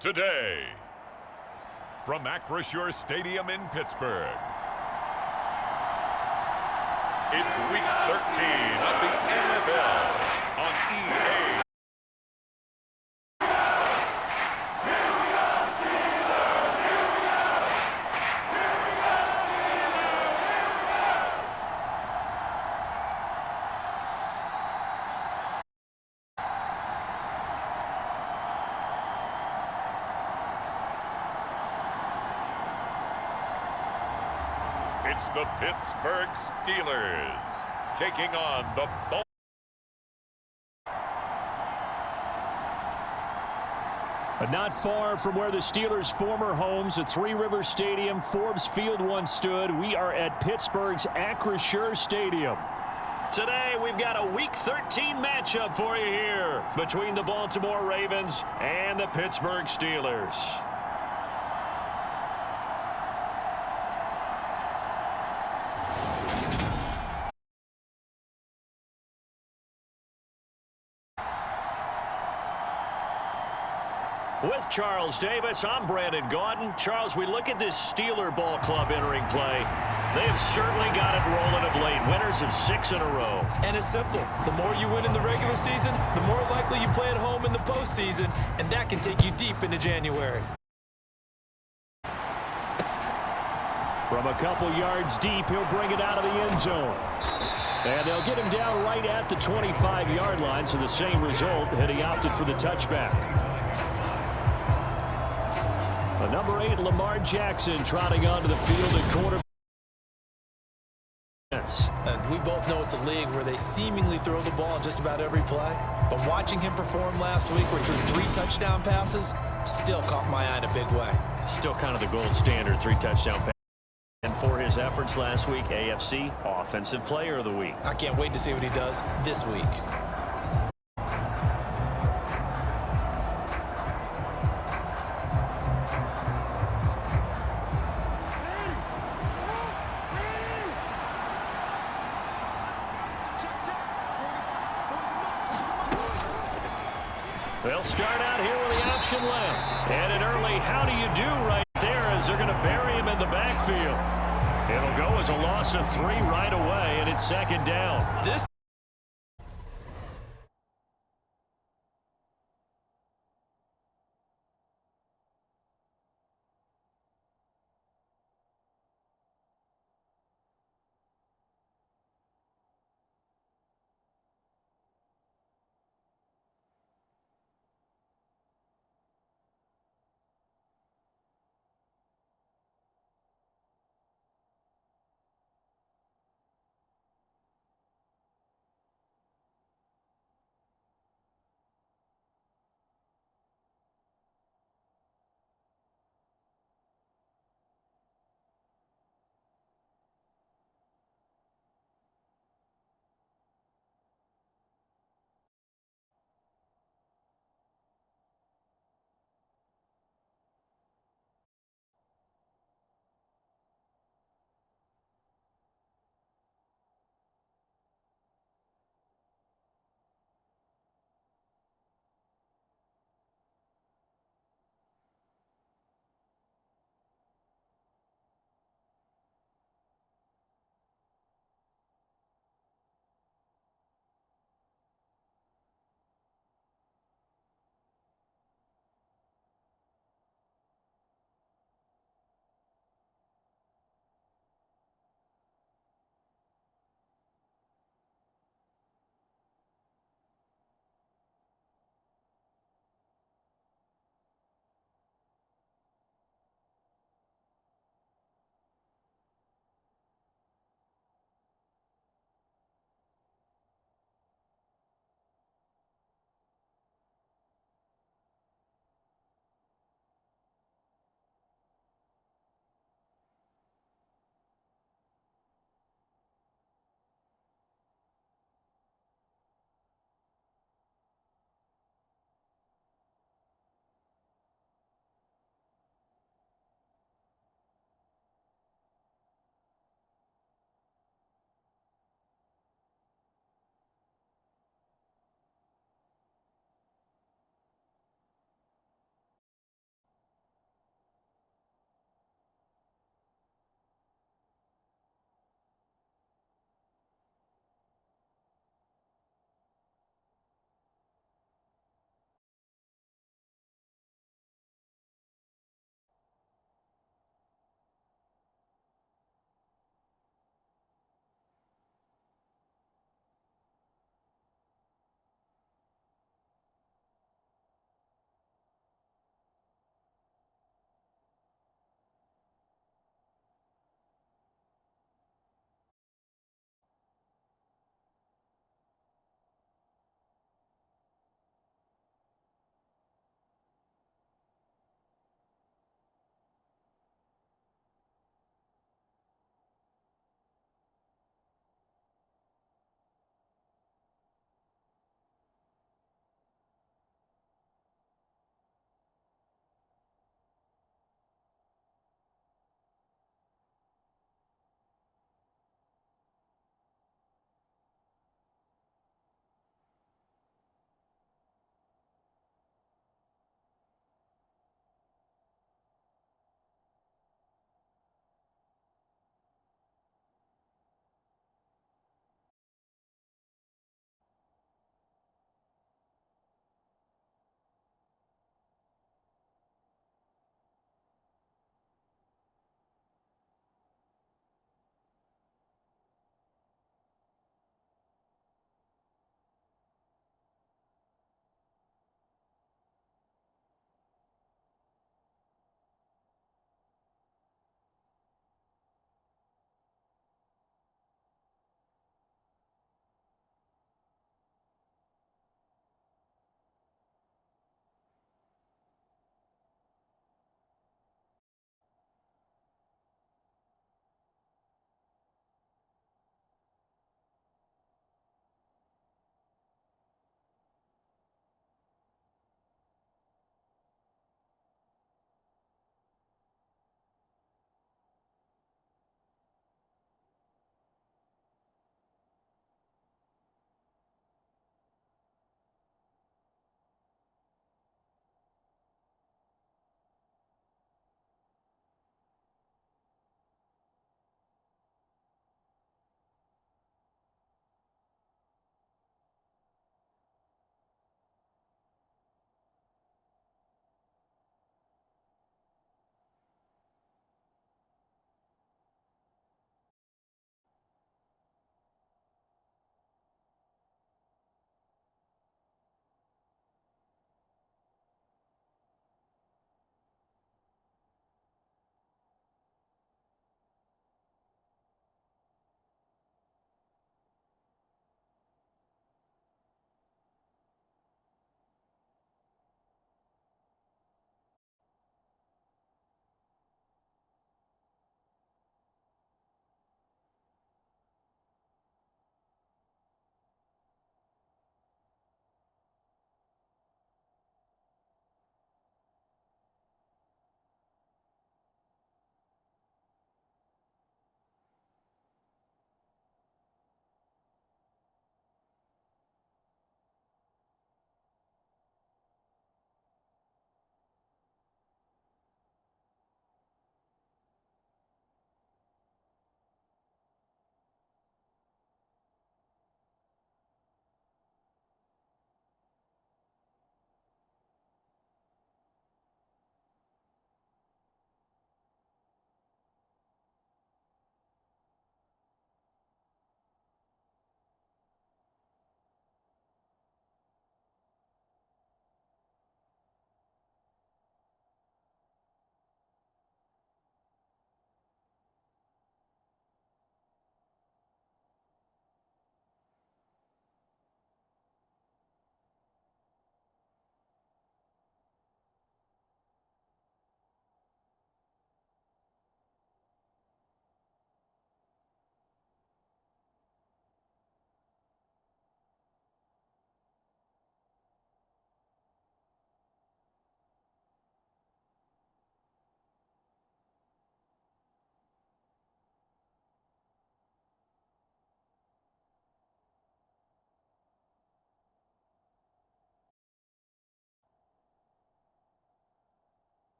today. From Acrisure Stadium in Pittsburgh, it's Week 13 of the NFL on EA. It's the Pittsburgh Steelers taking on the Baltimore. But not far from where the Steelers' former homes at Three Rivers Stadium, Forbes Field once stood, we are at Pittsburgh's Acrisure Stadium. Today, we've got a Week 13 matchup for you here between the Baltimore Ravens and the Pittsburgh Steelers. With Charles Davis, I'm Brandon Gaudin. Charles, we look at this Steeler ball club entering play. They have certainly got it rolling of late. Winners of 6 in a row. And it's simple. The more you win in the regular season, the more likely you play at home in the postseason, and that can take you deep into January. From a couple yards deep, he'll bring it out of the end zone. And they'll get him down right at the 25-yard line, so the same result had he opted for the touchback. The number 8, Lamar Jackson, trotting onto the field at quarterback. And we both know it's a league where they seemingly throw the ball on just about every play. But watching him perform last week where he threw 3 touchdown passes still caught my eye in a big way. Still kind of the gold standard, 3 touchdown passes. And for his efforts last week, AFC Offensive Player of the Week. I can't wait to see what he does this week. They'll start out here with the option left. And an early how do you do right there as they're going to bury him in the backfield. It'll go as a loss of 3 right away, and it's second down.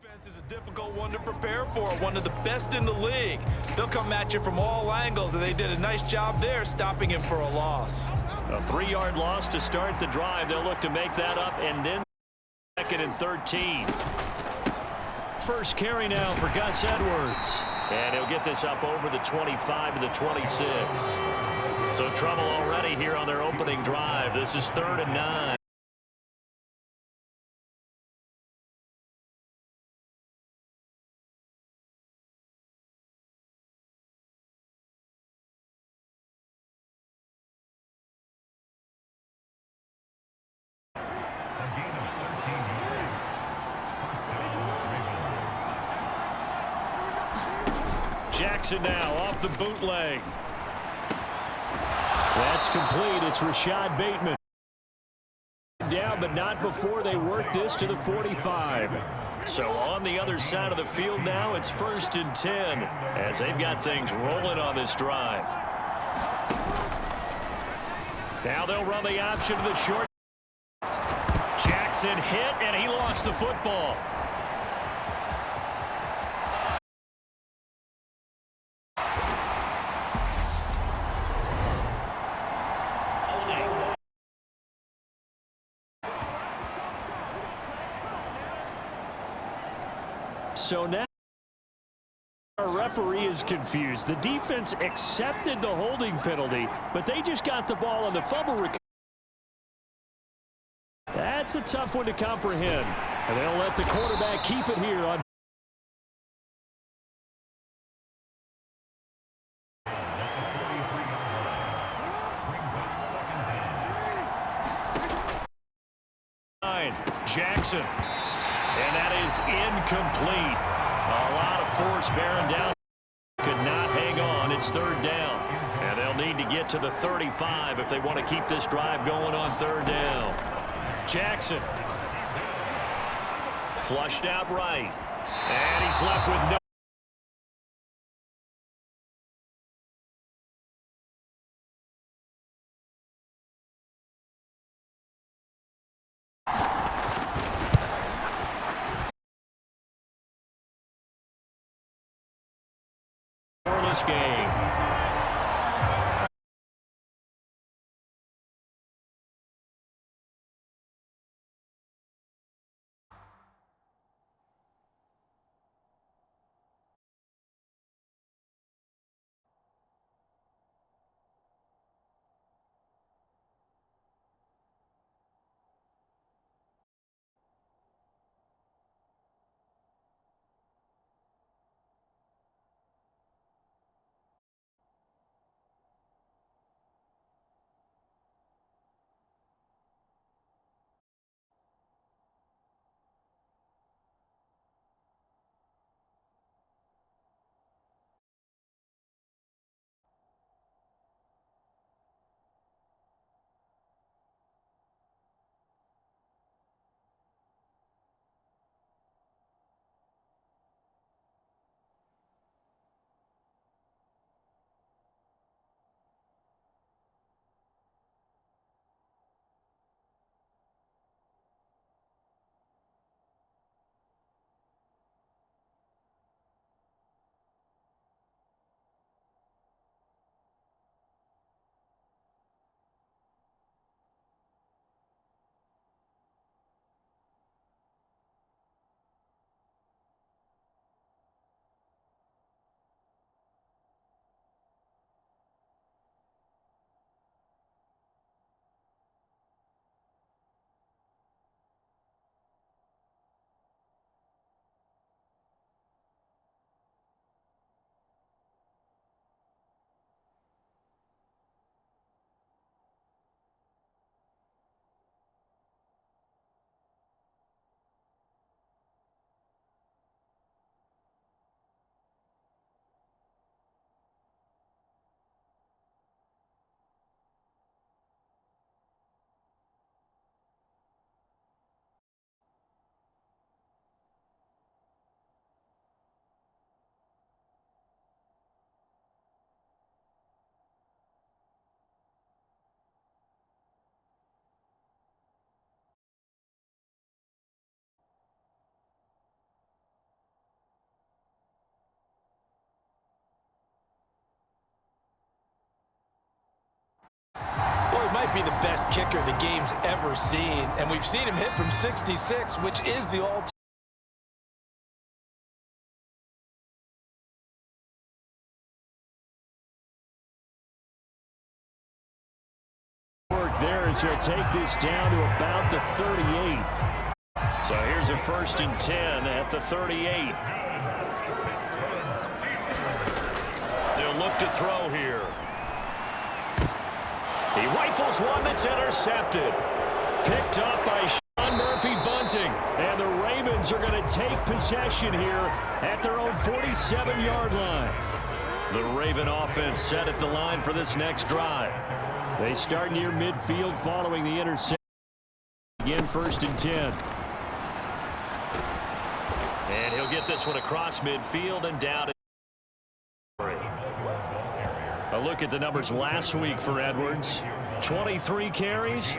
Defense is a difficult one to prepare for, one of the best in the league. They'll come at you from all angles, and they did a nice job there stopping him for a loss. A 3-yard loss to start the drive. They'll look to make that up, and then 2nd and 13. First carry now for Gus Edwards. And he'll get this up over the 25 to the 26. So trouble already here on their opening drive. This is 3rd and 9. Jackson now off the bootleg. That's complete. It's Rashad Bateman. Down, but not before they work this to the 45. So on the other side of the field now, it's 1st and 10 as they've got things rolling on this drive. Now they'll run the option to the short. Jackson hit, and he lost the football. So now our referee is confused. The defense accepted the holding penalty, but they just got the ball on the fumble recovery. That's a tough one to comprehend. And they'll let the quarterback keep it here on. Jackson. And that is incomplete. A lot of force bearing down. Could not hang on. It's 3rd down. And they'll need to get to the 35 if they want to keep this drive going on 3rd down. Jackson. Flushed out right. And he's left with no. Game. might be the best kicker the game's ever seen, and we've seen him hit from 66, which is the all-time. There as he'll take this down to about the 38. So here's a 1st and 10 at the 38. They'll look to throw here. He rifles one that's intercepted. Picked up by Sean Murphy-Bunting. And the Ravens are going to take possession here at their own 47-yard line. The Raven offense set at the line for this next drive. They start near midfield following the interception. Again, 1st and 10. And he'll get this one across midfield and down. A look at the numbers last week for Edwards. 23 carries.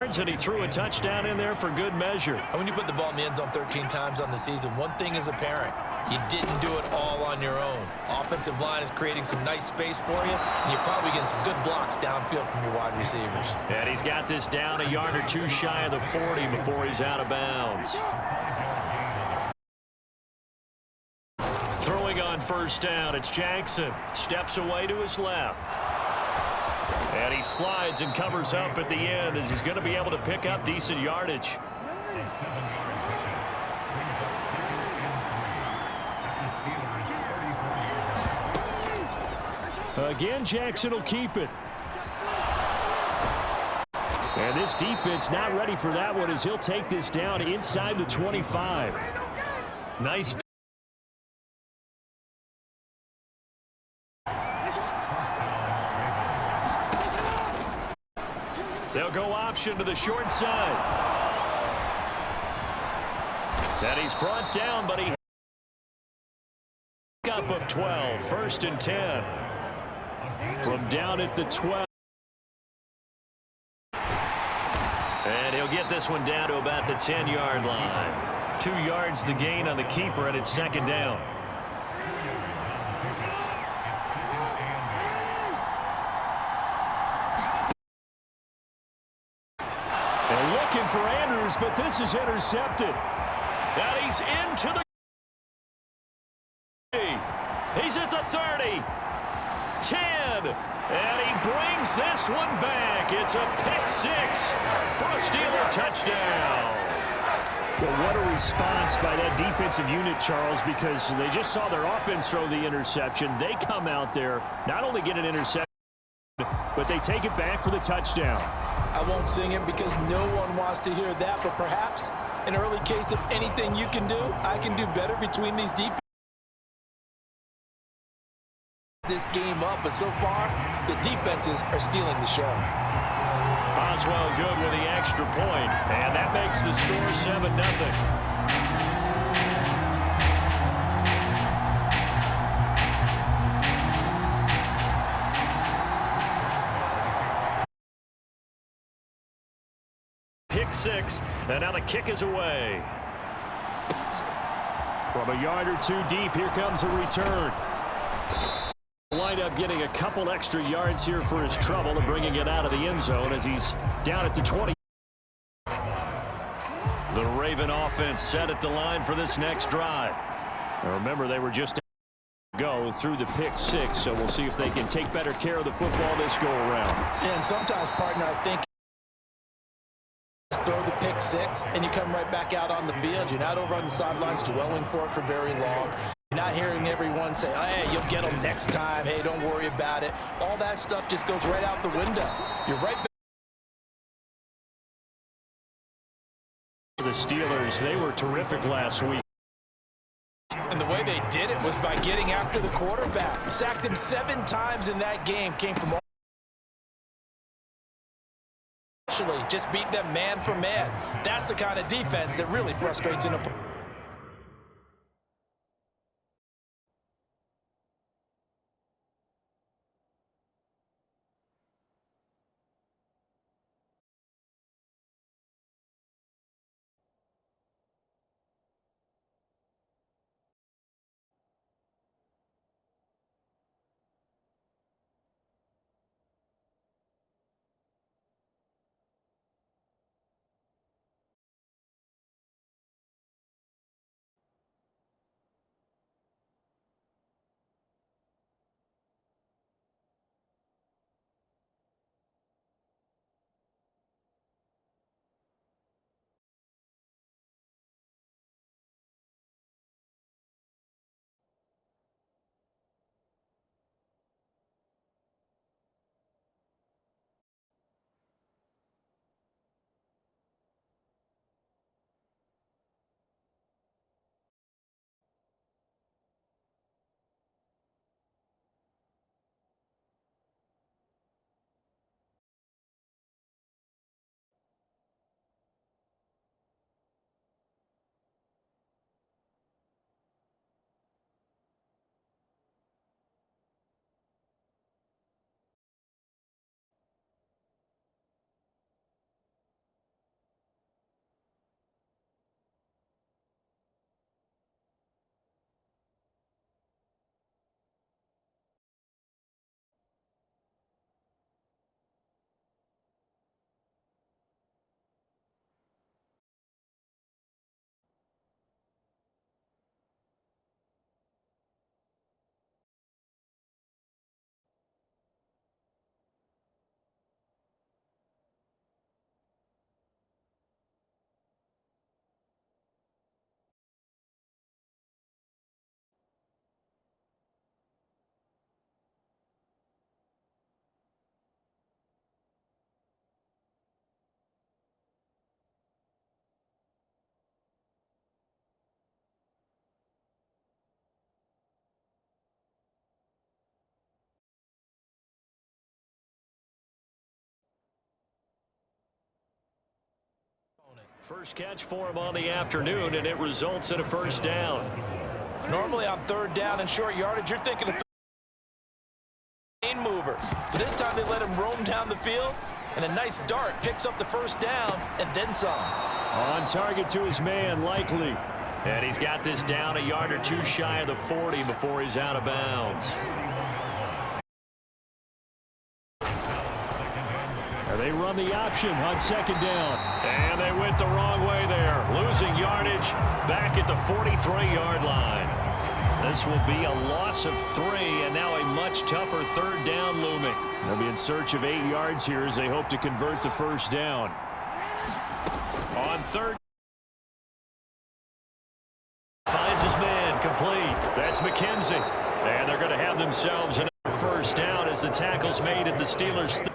And he threw a touchdown in there for good measure. And when you put the ball in the end zone 13 times on the season, one thing is apparent. You didn't do it all on your own. Offensive line is creating some nice space for you, and you're probably getting some good blocks downfield from your wide receivers. And he's got this down a yard or two shy of the 40 before he's out of bounds. Throwing on 1st down, it's Jackson. Steps away to his left. And he slides and covers up at the end as he's going to be able to pick up decent yardage. Again, Jackson will keep it. And this defense not ready for that one as he'll take this down inside the 25. Nice. They'll go option to the short side. And he's brought down, but he up of 12. 1st and 10. From down at the 12. And he'll get this one down to about the 10-yard line. 2 yards the gain on the keeper, and it's 2nd down. They're looking for Andrews, but this is intercepted. And he's into the... He's at the 30. 10. And he brings this one back. It's a pick 6 for a Steeler touchdown. Well, what a response by that defensive unit, Charles, because they just saw their offense throw the interception. They come out there, not only get an interception, but they take it back for the touchdown. I won't sing it because no one wants to hear that, but perhaps an early case of anything you can do, I can do better between these defenses. This game up, but so far, the defenses are stealing the show. Boswell good with the extra point, and that makes the score 7-0. Pick 6, and now the kick is away. From a yard or two deep, here comes a return. Wind up getting a couple extra yards here for his trouble and bringing it out of the end zone as he's down at the 20. The Raven offense set at the line for this next drive. Now remember, they were just go through the pick 6, so we'll see if they can take better care of the football this go around. Yeah, and sometimes, partner, I think throw the pick 6 and you come right back out on the field. You're not over on the sidelines dwelling for it for very long. You're not hearing everyone say, hey, you'll get them next time. Hey, don't worry about it. All that stuff just goes right out the window. You're right back. The Steelers, they were terrific last week. And the way they did it was by getting after the quarterback. Sacked him 7 times in that game. Came from just beat them man for man. That's the kind of defense that really frustrates an opponent. First catch for him on the afternoon, and it results in a first down. Normally on third down and short yardage, you're thinking of main mover. But this time they let him roam down the field, and a nice dart picks up the first down and then some. On target to his man, Likely. And he's got this down a yard or two shy of the 40 before he's out of bounds. And they run the option on second down. And they went the wrong way there. Losing yardage back at the 43-yard line. This will be a loss of 3, and now a much tougher third down looming. They'll be in search of 8 yards here as they hope to convert the first down. On third. Finds his man, complete. That's McKenzie. And they're going to have themselves another first down as the tackle's made at the Steelers'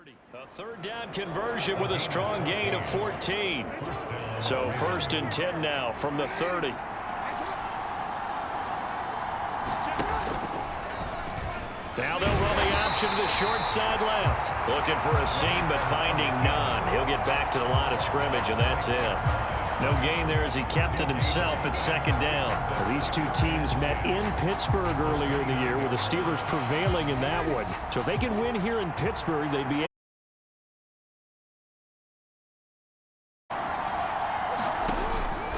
30. A third down conversion with a strong gain of 14. So first and 10 now from the 30. Now they'll run the option to the short side left. Looking for a seam, but finding none. He'll get back to the line of scrimmage, and that's it. No gain there as he kept it himself at second down. Well, these two teams met in Pittsburgh earlier in the year, with the Steelers prevailing in that one. So if they can win here in Pittsburgh, they'd be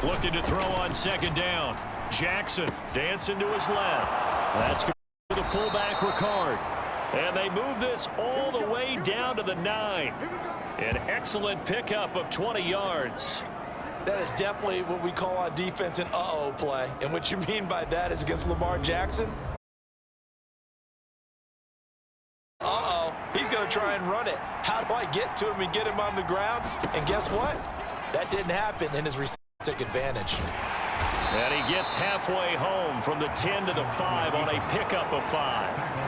looking to throw on second down. Jackson dancing to his left. That's good for the fullback, Ricard. And they move this all the way down to the 9. An excellent pickup of 20 yards. That is definitely what we call on defense an uh-oh play. And what you mean by that is against Lamar Jackson. Uh-oh. He's going to try and run it. How do I get to him and get him on the ground? And guess what? That didn't happen, and his receiver took advantage. And he gets halfway home from the 10 to the 5 on a pickup of 5.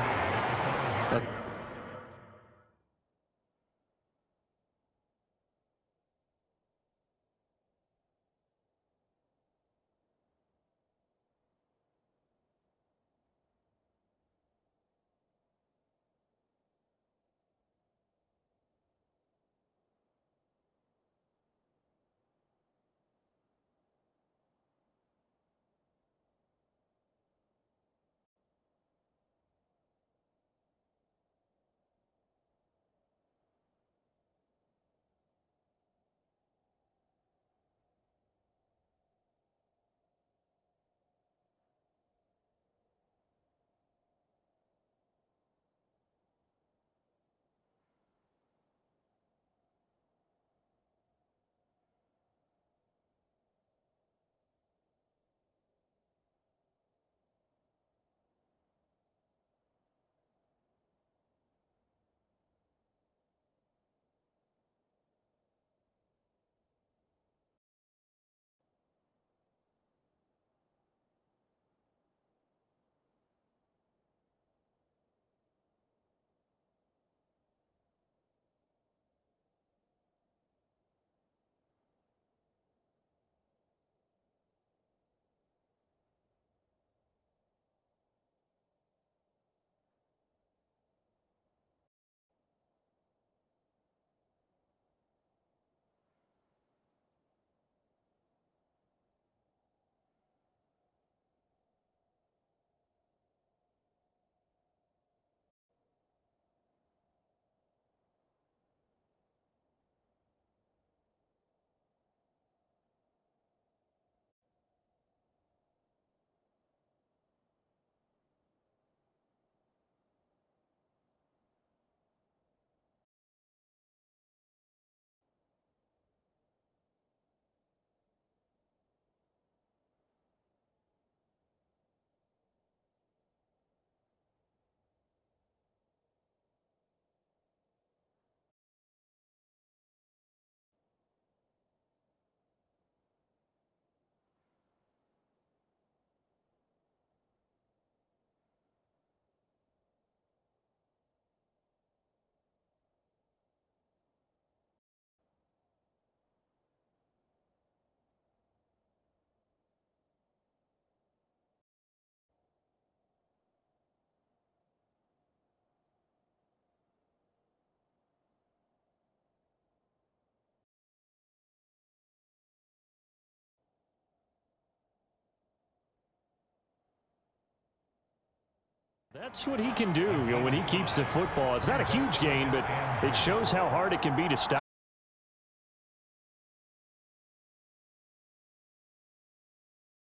That's what he can do, when he keeps the football. It's not a huge gain, but it shows how hard it can be to stop.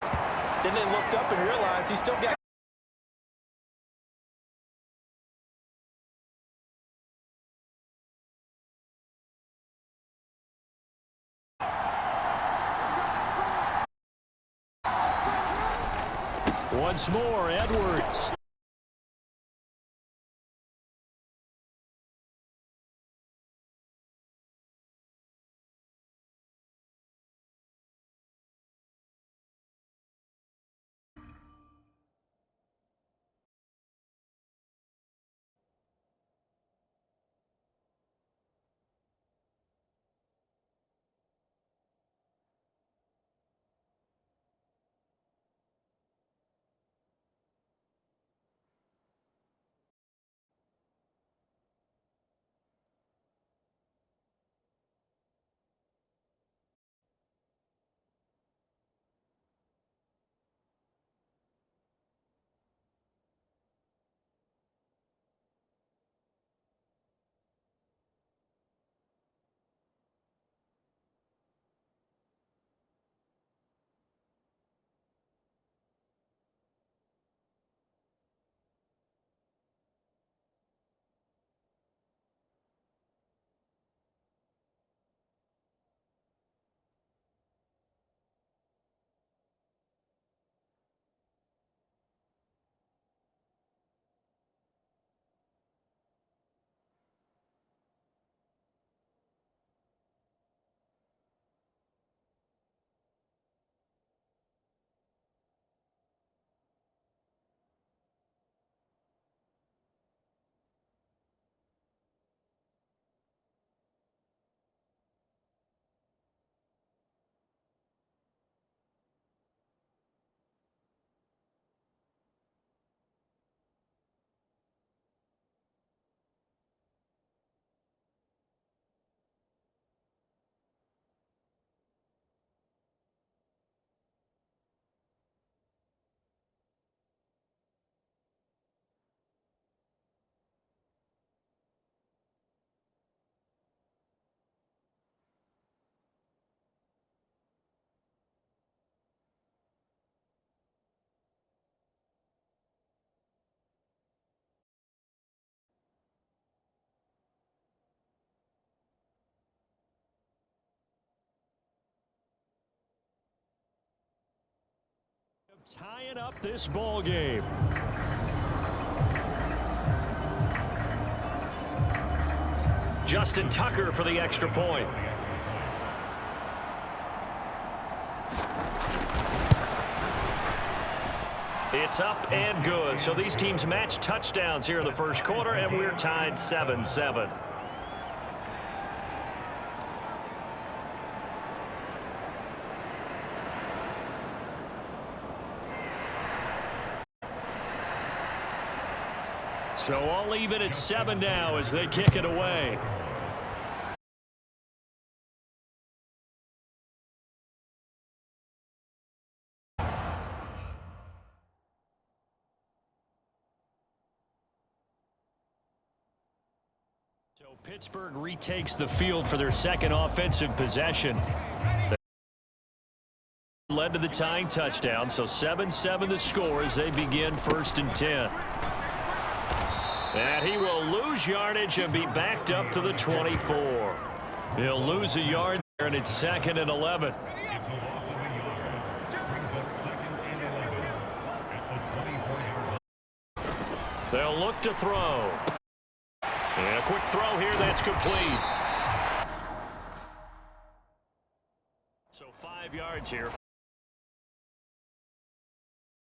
Then they looked up and realized he still got. Once more, Edwards. Tying up this ball game. Justin Tucker for the extra point. It's up and good. So these teams match touchdowns here in the first quarter, and we're tied 7-7. So all even at 7 now as they kick it away. So Pittsburgh retakes the field for their second offensive possession. They led to the tying touchdown, so 7-7 the score as they begin 1st and 10. And he will lose yardage and be backed up to the 24. He'll lose a yard there, and it's 2nd and 11. They'll look to throw. And a quick throw here, that's complete. So 5 yards here.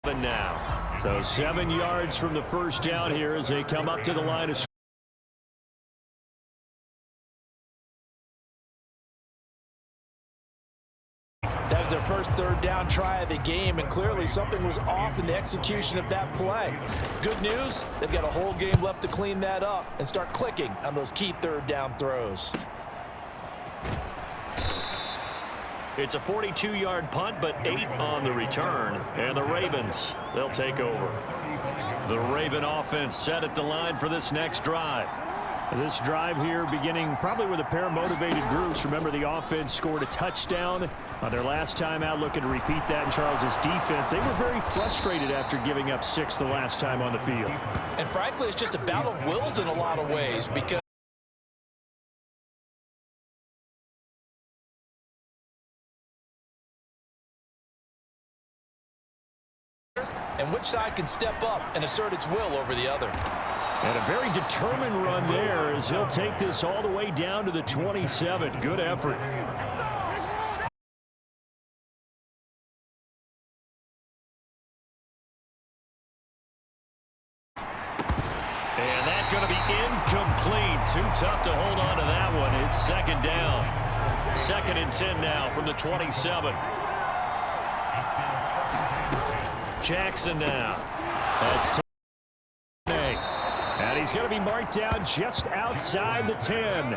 Now. So 7 yards from the first down here as they come up to the line of scrimmage. That was their first 3rd down try of the game, and clearly something was off in the execution of that play. Good news, they've got a whole game left to clean that up and start clicking on those key 3rd down throws. It's a 42-yard punt, but 8 on the return. And the Ravens, they'll take over. The Raven offense set at the line for this next drive. This drive here beginning probably with a pair of motivated groups. Remember, the offense scored a touchdown on their last time out, looking to repeat that in Charles's defense. They were very frustrated after giving up 6 the last time on the field. And frankly, it's just a battle of wills in a lot of ways, because and which side can step up and assert its will over the other. And a very determined run there as he'll take this all the way down to the 27. Good effort. And that's going to be incomplete. Too tough to hold on to that one. It's second down. 2nd and 10 now from the 27. Jackson now. That's and he's going to be marked down just outside the 10.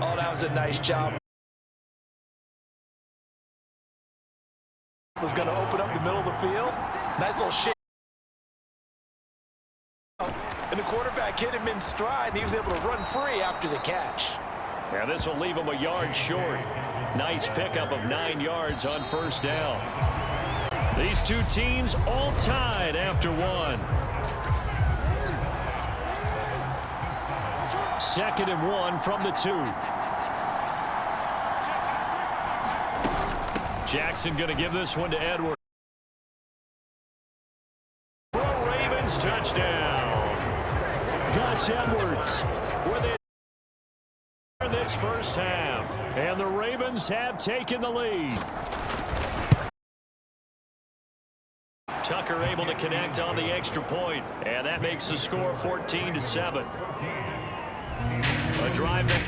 Oh, that was a nice job. Was going to open up the middle of the field. Nice little shake. And the quarterback hit him in stride, and he was able to run free after the catch. Yeah, this will leave him a yard short. Nice pickup of 9 yards on first down. These two teams all tied after one. 2nd and 1 from the 2. Jackson going to give this one to Edwards. For a Ravens touchdown. Gus Edwards with it In this first half. and the Ravens have taken the lead. Tucker able to connect on the extra point, and that makes the score 14-7. A drive that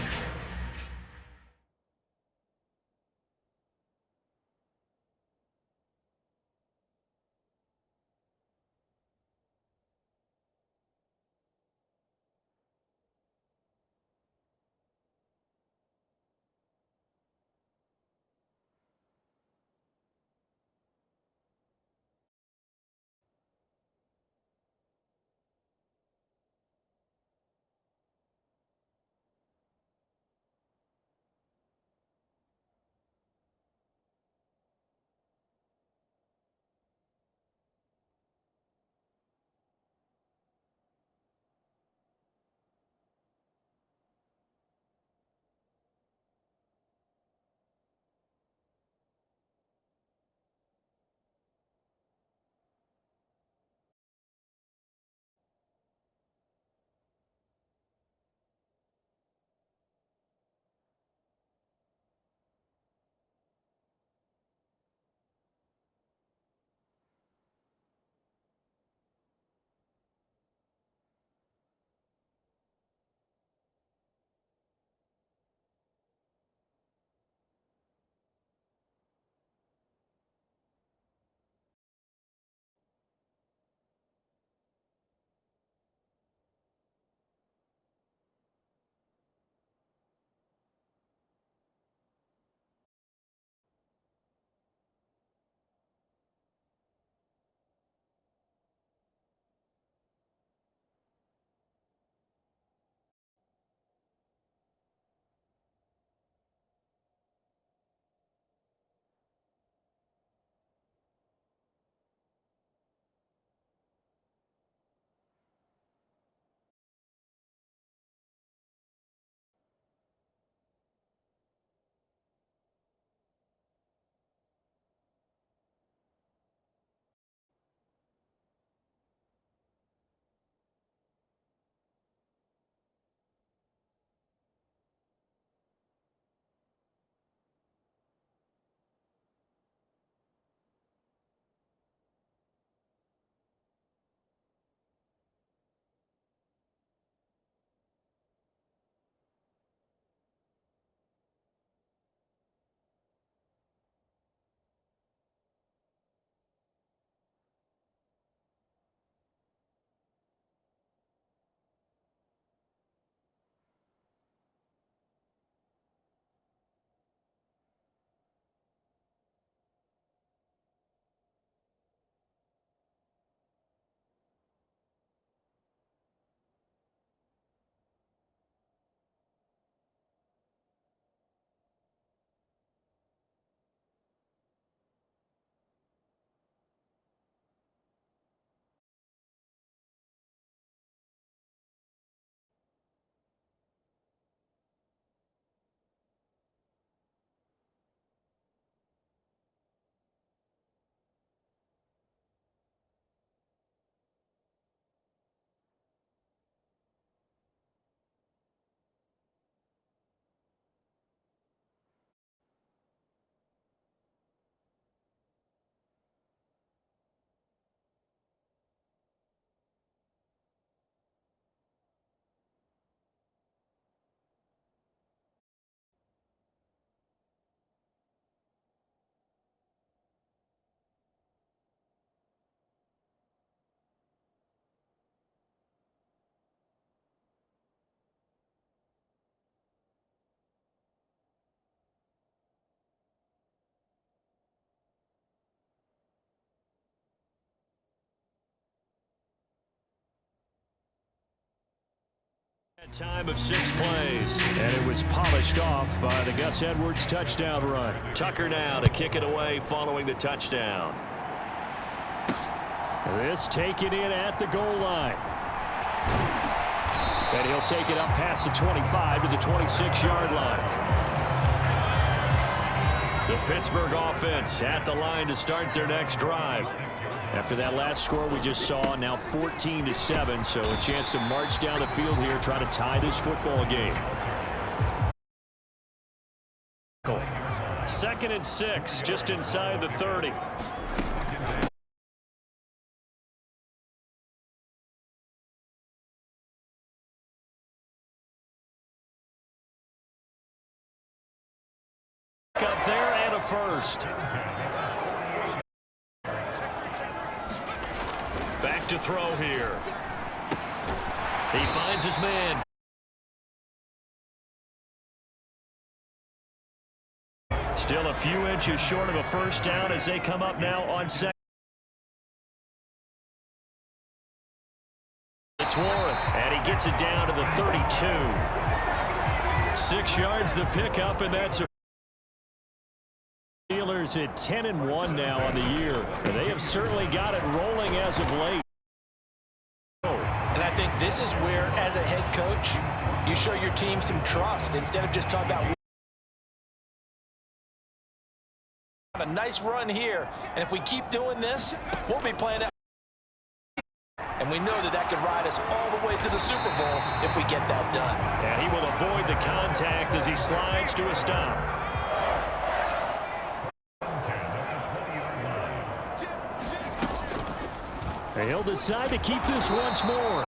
Time of 6 plays. And it was polished off by the Gus Edwards touchdown run. Tucker now to kick it away following the touchdown. This taken in at the goal line. And he'll take it up past the 25 to the 26-yard line. The Pittsburgh offense at the line to start their next drive. After that last score we just saw, now 14-7, so a chance to march down the field here, try to tie this football game. 2nd and 6, just inside the 30. Up there and a first. Back to throw here. He finds his man. Still a few inches short of a first down as they come up now on second. It's Warren, and he gets it down to the 32. 6 yards the pickup, and that's a Steelers at 10-1 now on the year. They have certainly got it rolling as of late. And I think this is where, as a head coach, you show your team some trust instead of just talking about a nice run here. And if we keep doing this, we'll be playing out. And we know that could ride us all the way to the Super Bowl if we get that done. And he will avoid the contact as he slides to a stop. He'll decide to keep this once more.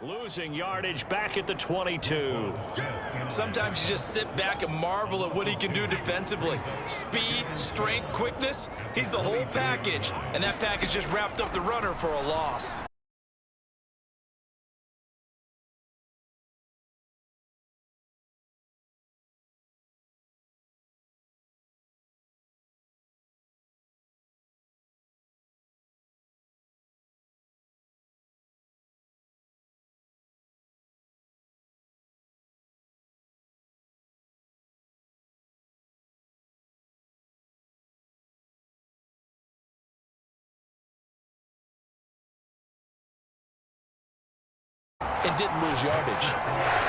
Losing yardage back at the 22. Sometimes you just sit back and marvel at what he can do defensively. Speed, strength, quickness, he's the whole package. And that package just wrapped up the runner for a loss. And didn't lose yardage.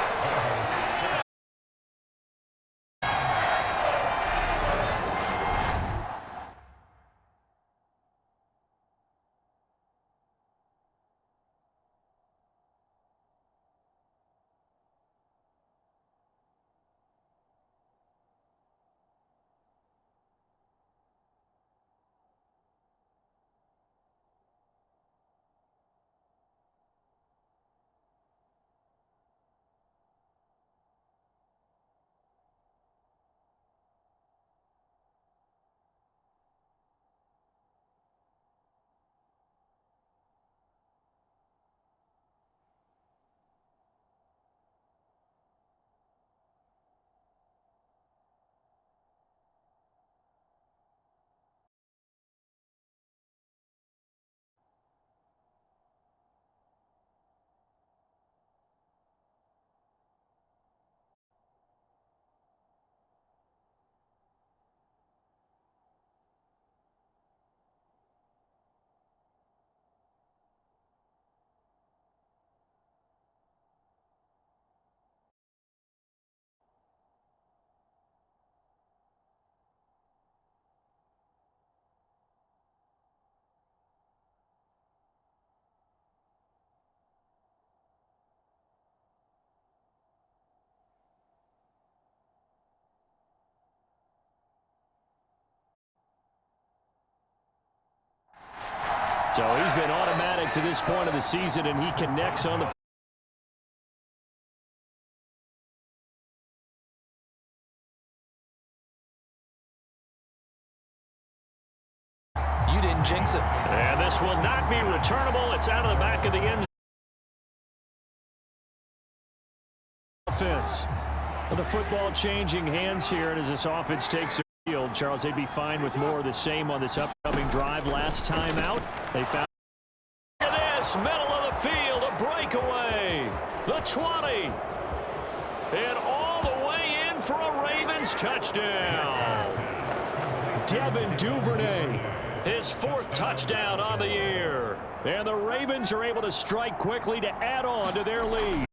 So he's been automatic to this point of the season, and he connects on the You didn't jinx it. And this will not be returnable. It's out of the back of the end. Offense. Well, the football changing hands here, and as this offense takes the field, Charles, they'd be fine with more of the same on this upcoming drive. Last time out, they found. Look at this, middle of the field, a breakaway. The 20. And all the way in for a Ravens touchdown. Devin Duvernay, his 4th touchdown on the year. And the Ravens are able to strike quickly to add on to their lead.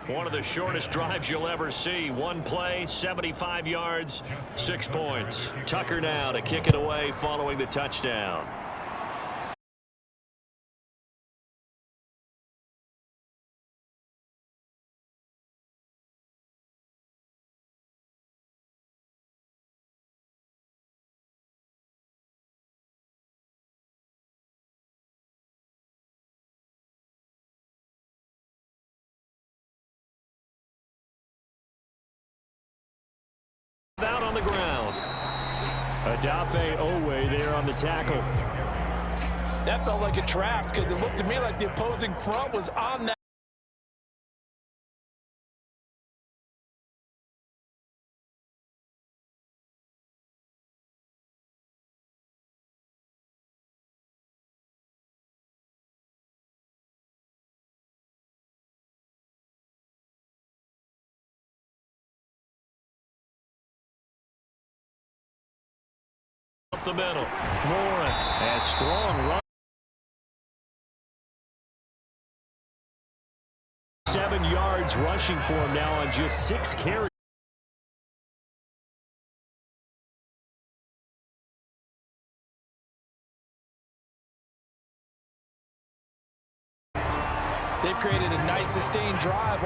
One of the shortest drives you'll ever see. One play, 75 yards, 6 points. Tucker now to kick it away following the touchdown. Out on the ground. Odafe Owe there on the tackle. That felt like a trap because it looked to me like the opposing front was on that. Up the middle. Warren. A strong run. 7 yards rushing for him now on just 6 carries. They've created a nice sustained drive.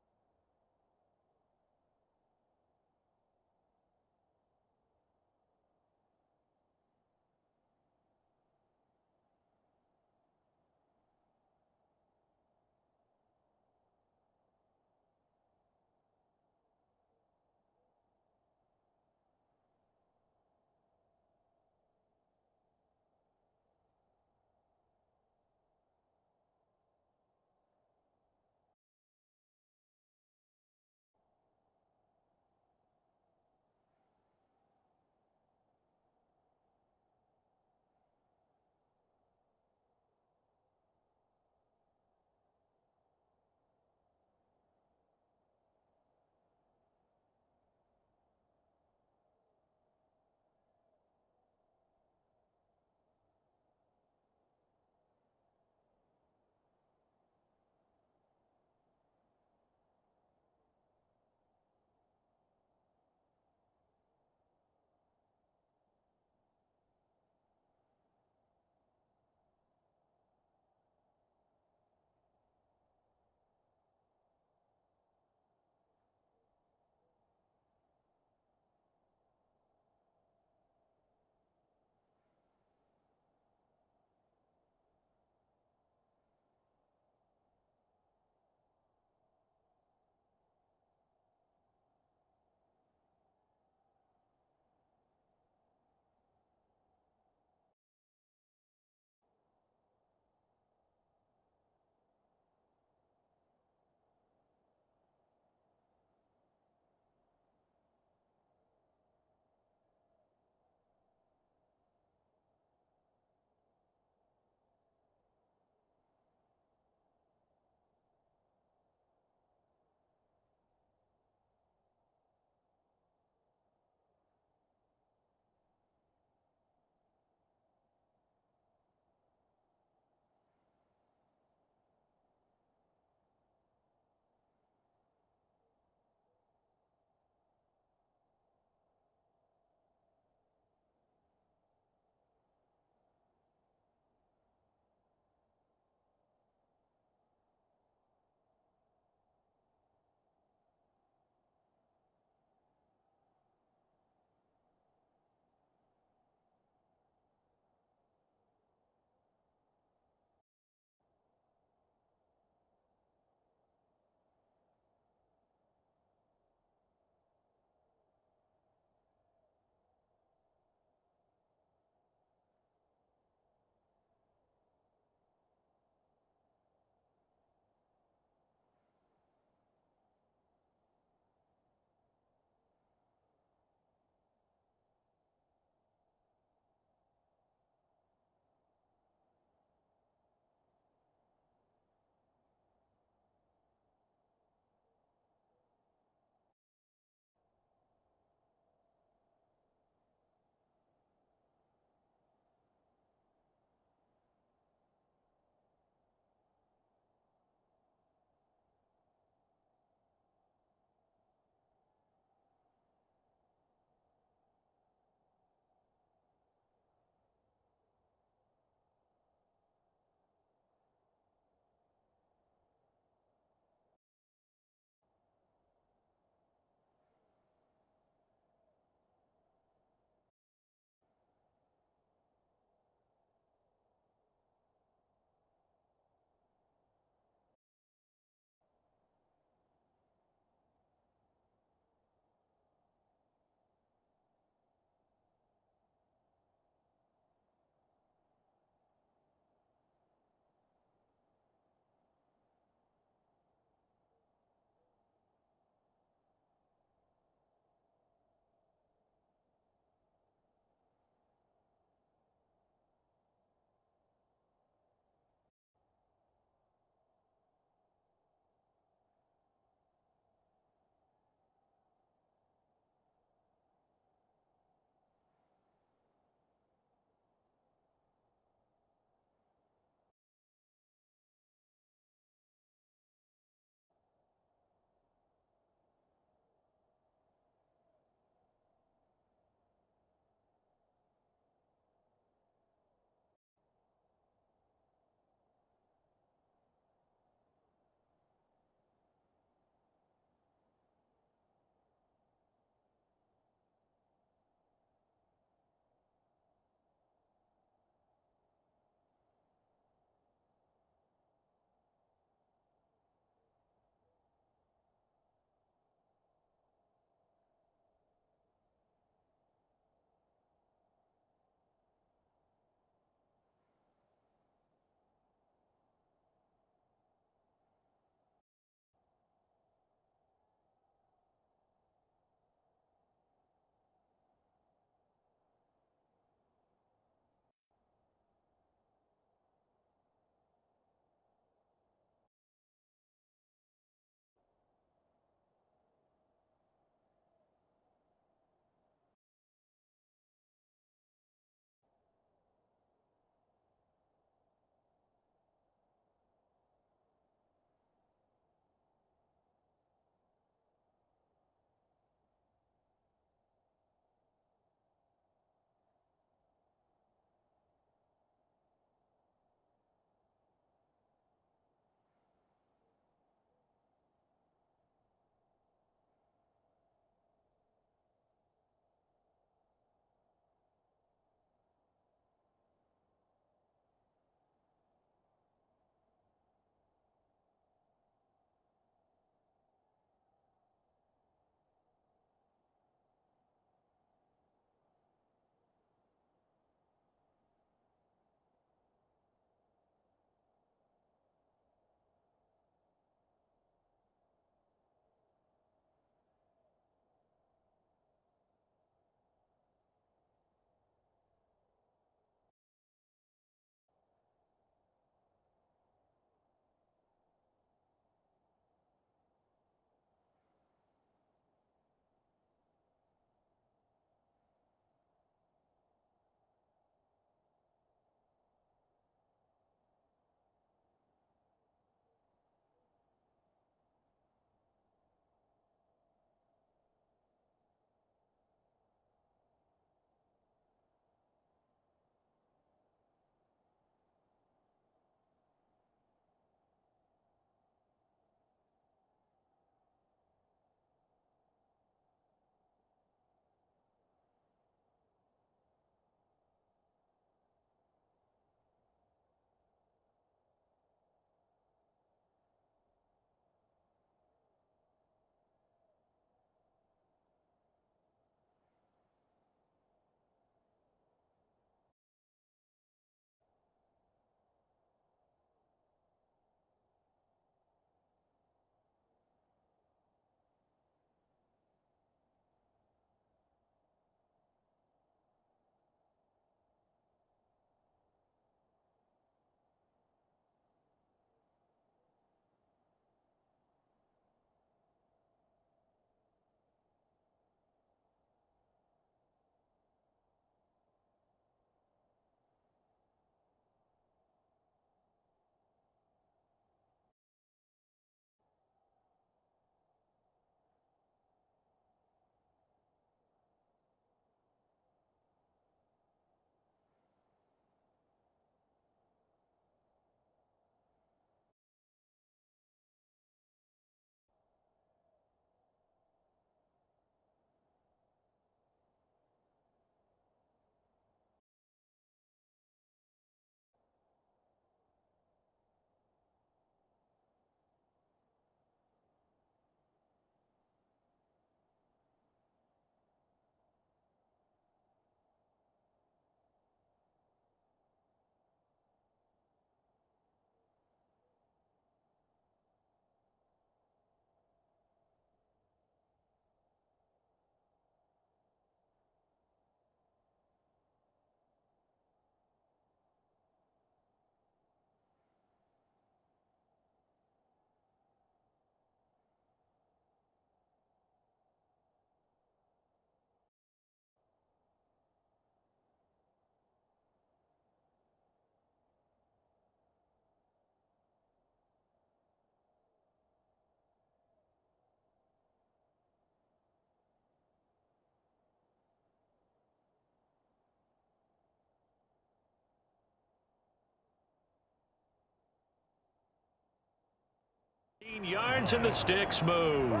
Yards and the sticks move.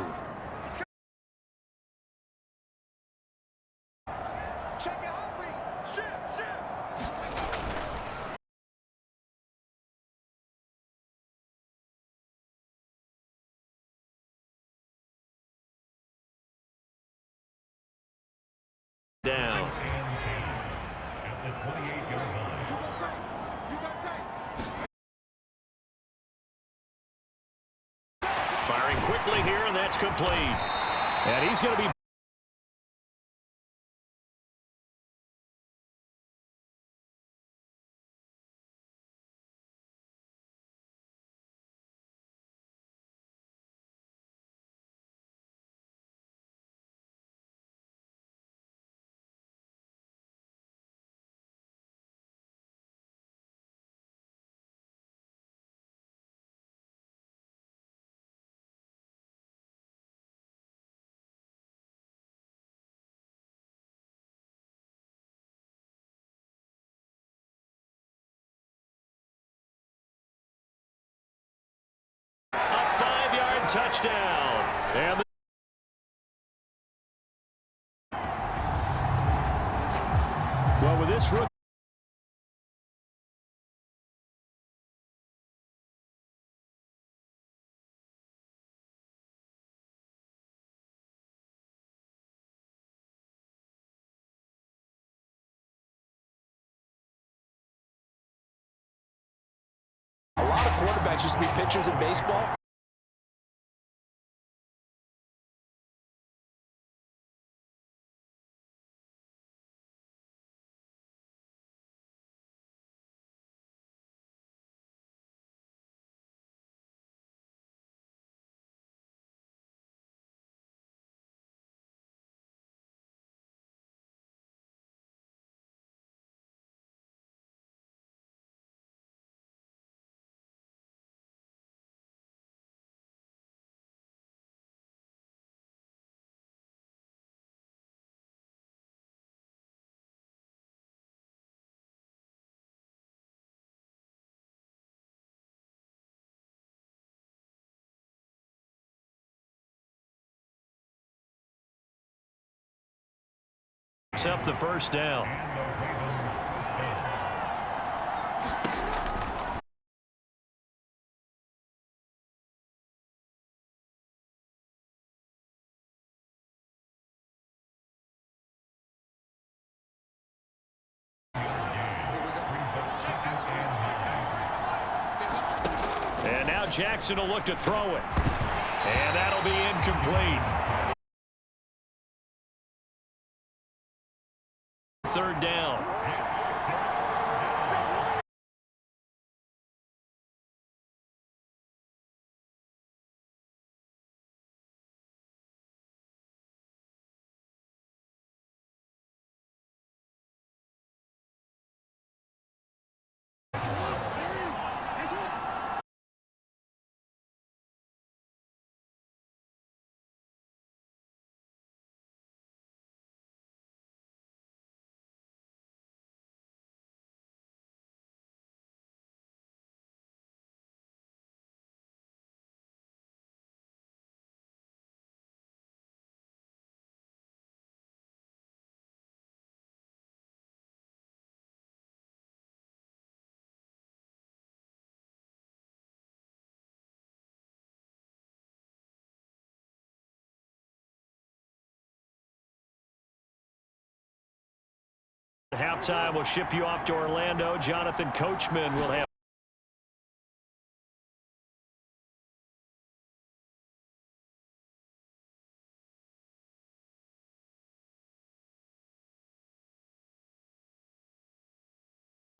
Check it out, read. Shift. Down. Firing quickly here, and that's complete. And he's going to be a 5-yard touchdown. And well, with this rookie. A lot of quarterbacks used to be pitchers in baseball. Up the first down. And now Jackson will look to throw it. And that'll be incomplete. Third down. Halftime will ship you off to Orlando. Jonathan Coachman will have.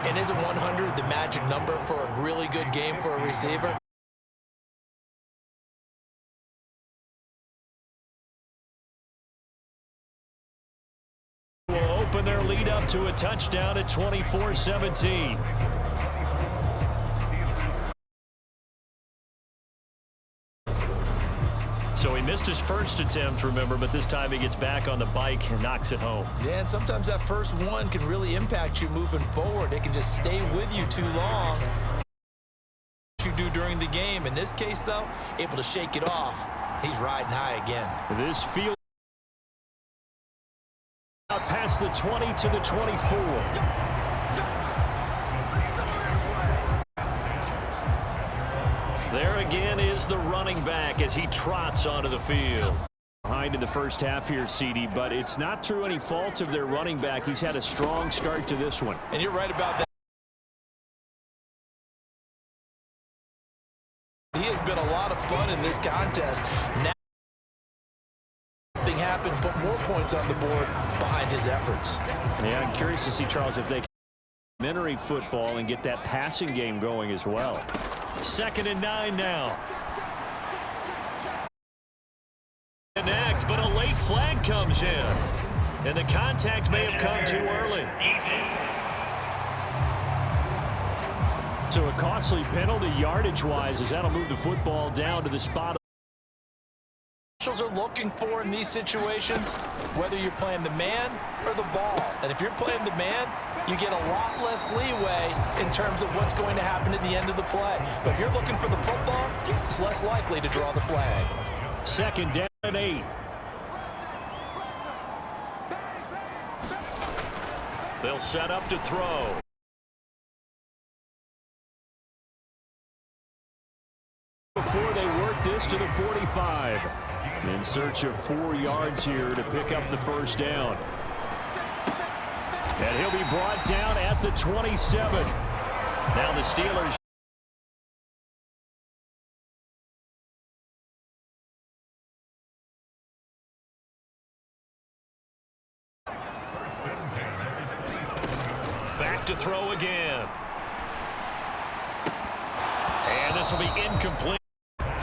And isn't 100 the magic number for a really good game for a receiver? Open their lead up to a touchdown at 24-17. So he missed his first attempt, remember, but this time he gets back on the bike and knocks it home. Yeah, and sometimes that first one can really impact you moving forward. It can just stay with you too long. you do during the game. In this case, though, able to shake it off. He's riding high again. This field out past the 20 to the 24. There again is the running back as he trots onto the field. Behind in the first half here, CD, but it's not through any fault of their running back. He's had a strong start to this one. And you're right about that. He has been a lot of fun in this contest. Now something happened, put more points on the board behind his efforts. Yeah, I'm curious to see, Charles, if they can complimentary football and get that passing game going as well. 2nd and 9 now. Connect, but a late flag comes in. And the contact may have come too early. So a costly penalty yardage-wise as that'll move the football down to the spot. Officials are looking for in these situations, whether you're playing the man or the ball. And if you're playing the man, you get a lot less leeway in terms of what's going to happen at the end of the play. But if you're looking for the football, it's less likely to draw the flag. 2nd down and 8. They'll set up to throw. Before they work this to the 45. In search of 4 yards here to pick up the first down. And he'll be brought down at the 27. Now the Steelers. Back to throw again. And this will be incomplete.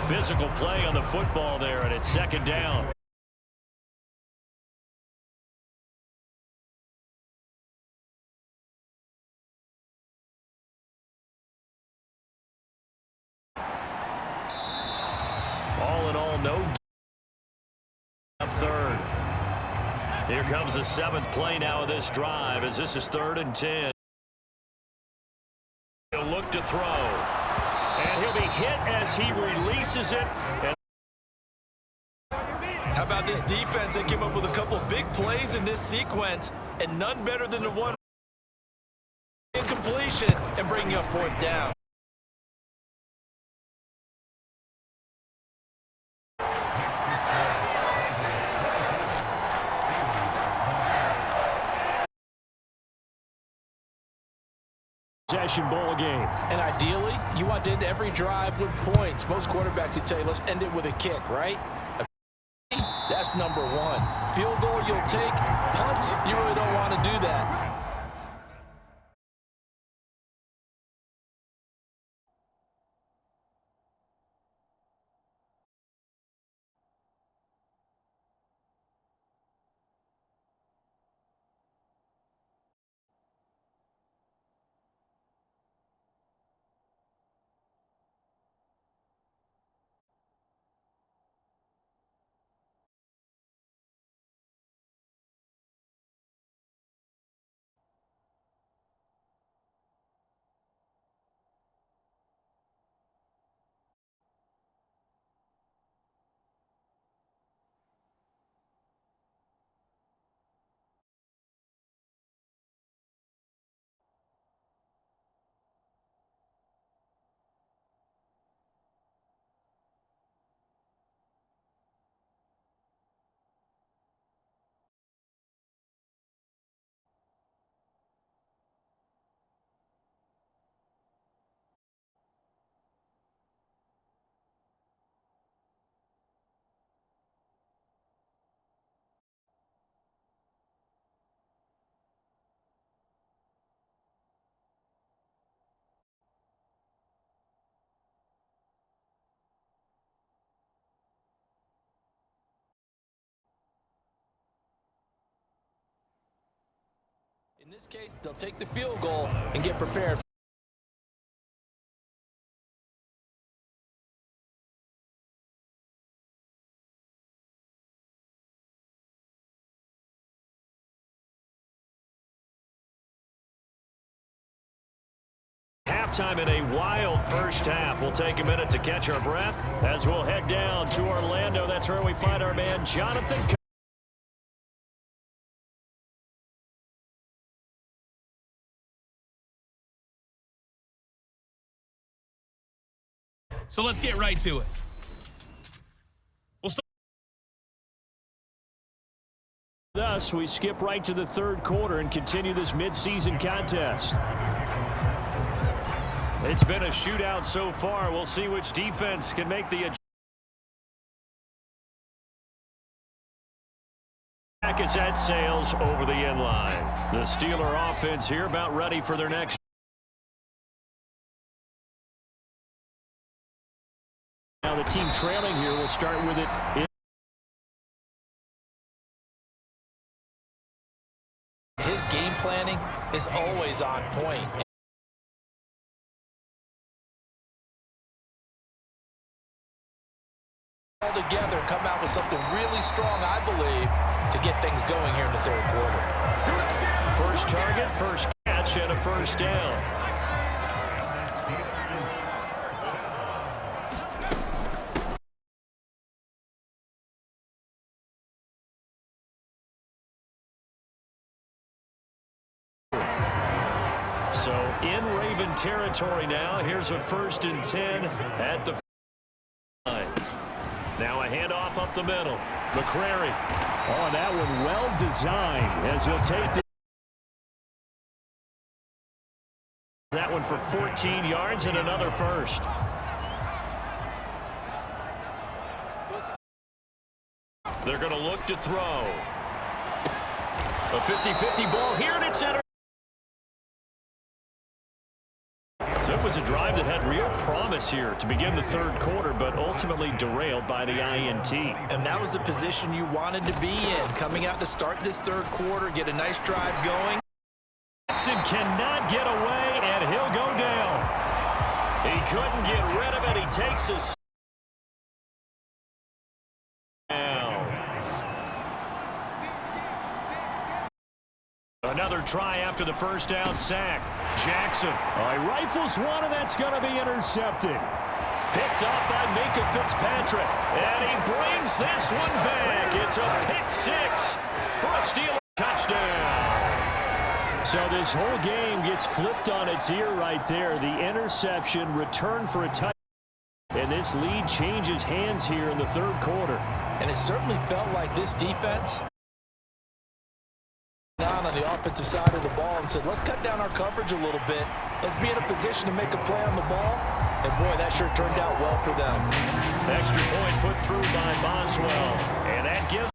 Physical play on the football there, and it's 2nd down. All in all, no up 3rd. Here comes the 7th play now of this drive as this is 3rd and 10. He'll look to throw. And he'll be hit as he releases it. And how about this defense? They came up with a couple of big plays in this sequence, and none better than the one incompletion and bringing up 4th down. possession ball game. And ideally, you want to end every drive with points. Most quarterbacks would tell you, let's end it with a kick, right? That's number 1. Field goal you'll take. Punts, you really don't want to do that. In this case, they'll take the field goal and get prepared. halftime in a wild first half. We'll take a minute to catch our breath As we'll head down to Orlando, that's where we find our man Jonathan. So let's get right to it. We'll start. Thus, we skip right to the third quarter and continue this midseason contest. It's been a shootout so far. We'll see which defense can make the back as that sails over the end line. The Steeler offense here about ready for their next. Now the team trailing here will start with it. His game planning is always on point. All together, come out with something really strong, I believe, to get things going here in the third quarter. First target, first catch, and a first down. So in Raven territory now. Here's a 1st and 10 at the line. Now a handoff up the middle. McCrary. Oh, that one well designed as he'll take that one for 14 yards and another first. They're going to look to throw. A 50-50 ball here, and it's entered. So it was a drive that had real promise here to begin the third quarter, but ultimately derailed by the INT. And that was the position you wanted to be in, coming out to start this third quarter, get a nice drive going. Jackson cannot get away, and he'll go down. He couldn't get rid of it. He takes his down. Another try after the first down sack. Jackson. He rifles one, and that's going to be intercepted. Picked up by Minkah Fitzpatrick. And he brings this one back. It's a pick six for a Steeler touchdown. So this whole game gets flipped on its ear right there. The interception, return for a touchdown. And this lead changes hands here in the third quarter. And it certainly felt like this defense on the offensive side of the ball and said, let's cut down our coverage a little bit. Let's be in a position to make a play on the ball. And, boy, that sure turned out well for them. Extra point put through by Boswell. And that gives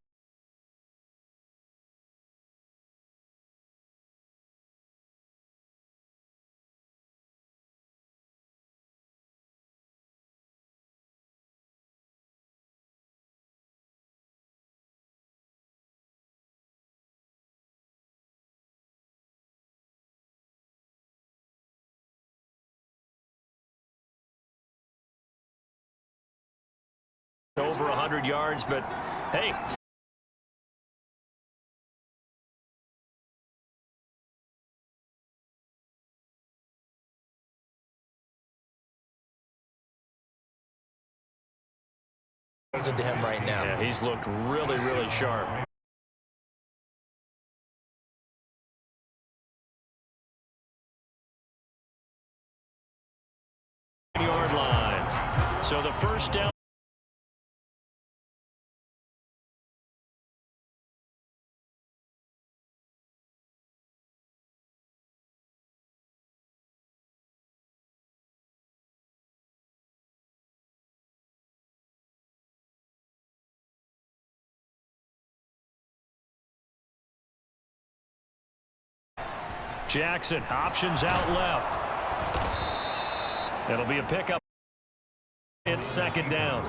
over 100 yards, but hey. Into him right now. Yeah, he's looked really, really sharp. Yard line. So the first down. Jackson, options out left. It'll be a pickup. It's second down.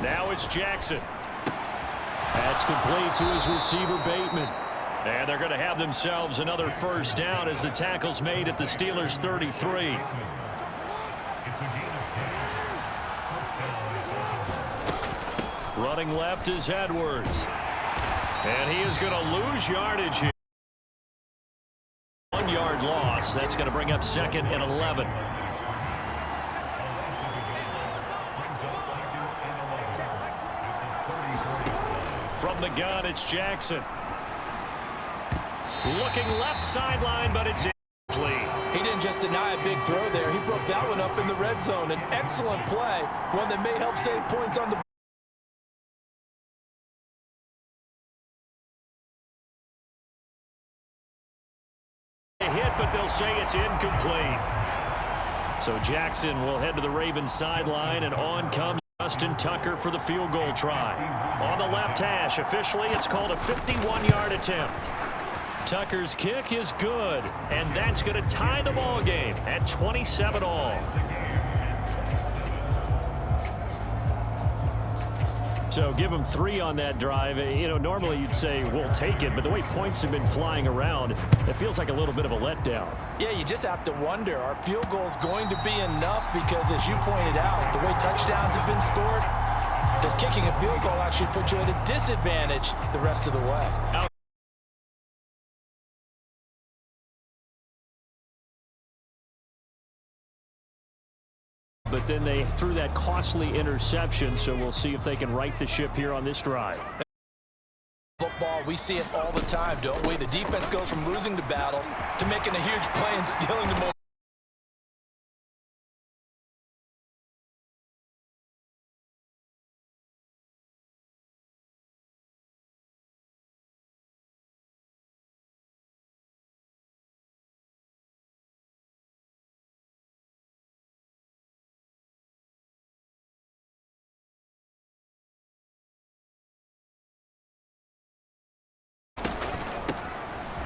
Now it's Jackson. That's complete to his receiver, Bateman. And they're going to have themselves another first down as the tackle's made at the Steelers' 33. Running left is Edwards. And he is going to lose yardage here. 1 yard loss. That's going to bring up 2nd and 11. From the gun, it's Jackson. Looking left sideline, but it's incomplete. He didn't just deny a big throw there. He broke that one up in the red zone. An excellent play, one that may help save points on the hit, but they'll say it's incomplete. So Jackson will head to the Ravens sideline, and on comes Justin Tucker for the field goal try. On the left hash, officially it's called a 51-yard attempt. Tucker's kick is good, and that's going to tie the ball game at 27 all. So give them 3 on that drive. You know, normally you'd say we'll take it, but the way points have been flying around, it feels like a little bit of a letdown. Yeah, you just have to wonder, are field goals going to be enough? Because as you pointed out, the way touchdowns have been scored, does kicking a field goal actually put you at a disadvantage the rest of the way? But then they threw that costly interception, so we'll see if they can right the ship here on this drive. Football, we see it all the time, don't we? The defense goes from losing the battle to making a huge play and stealing the moment.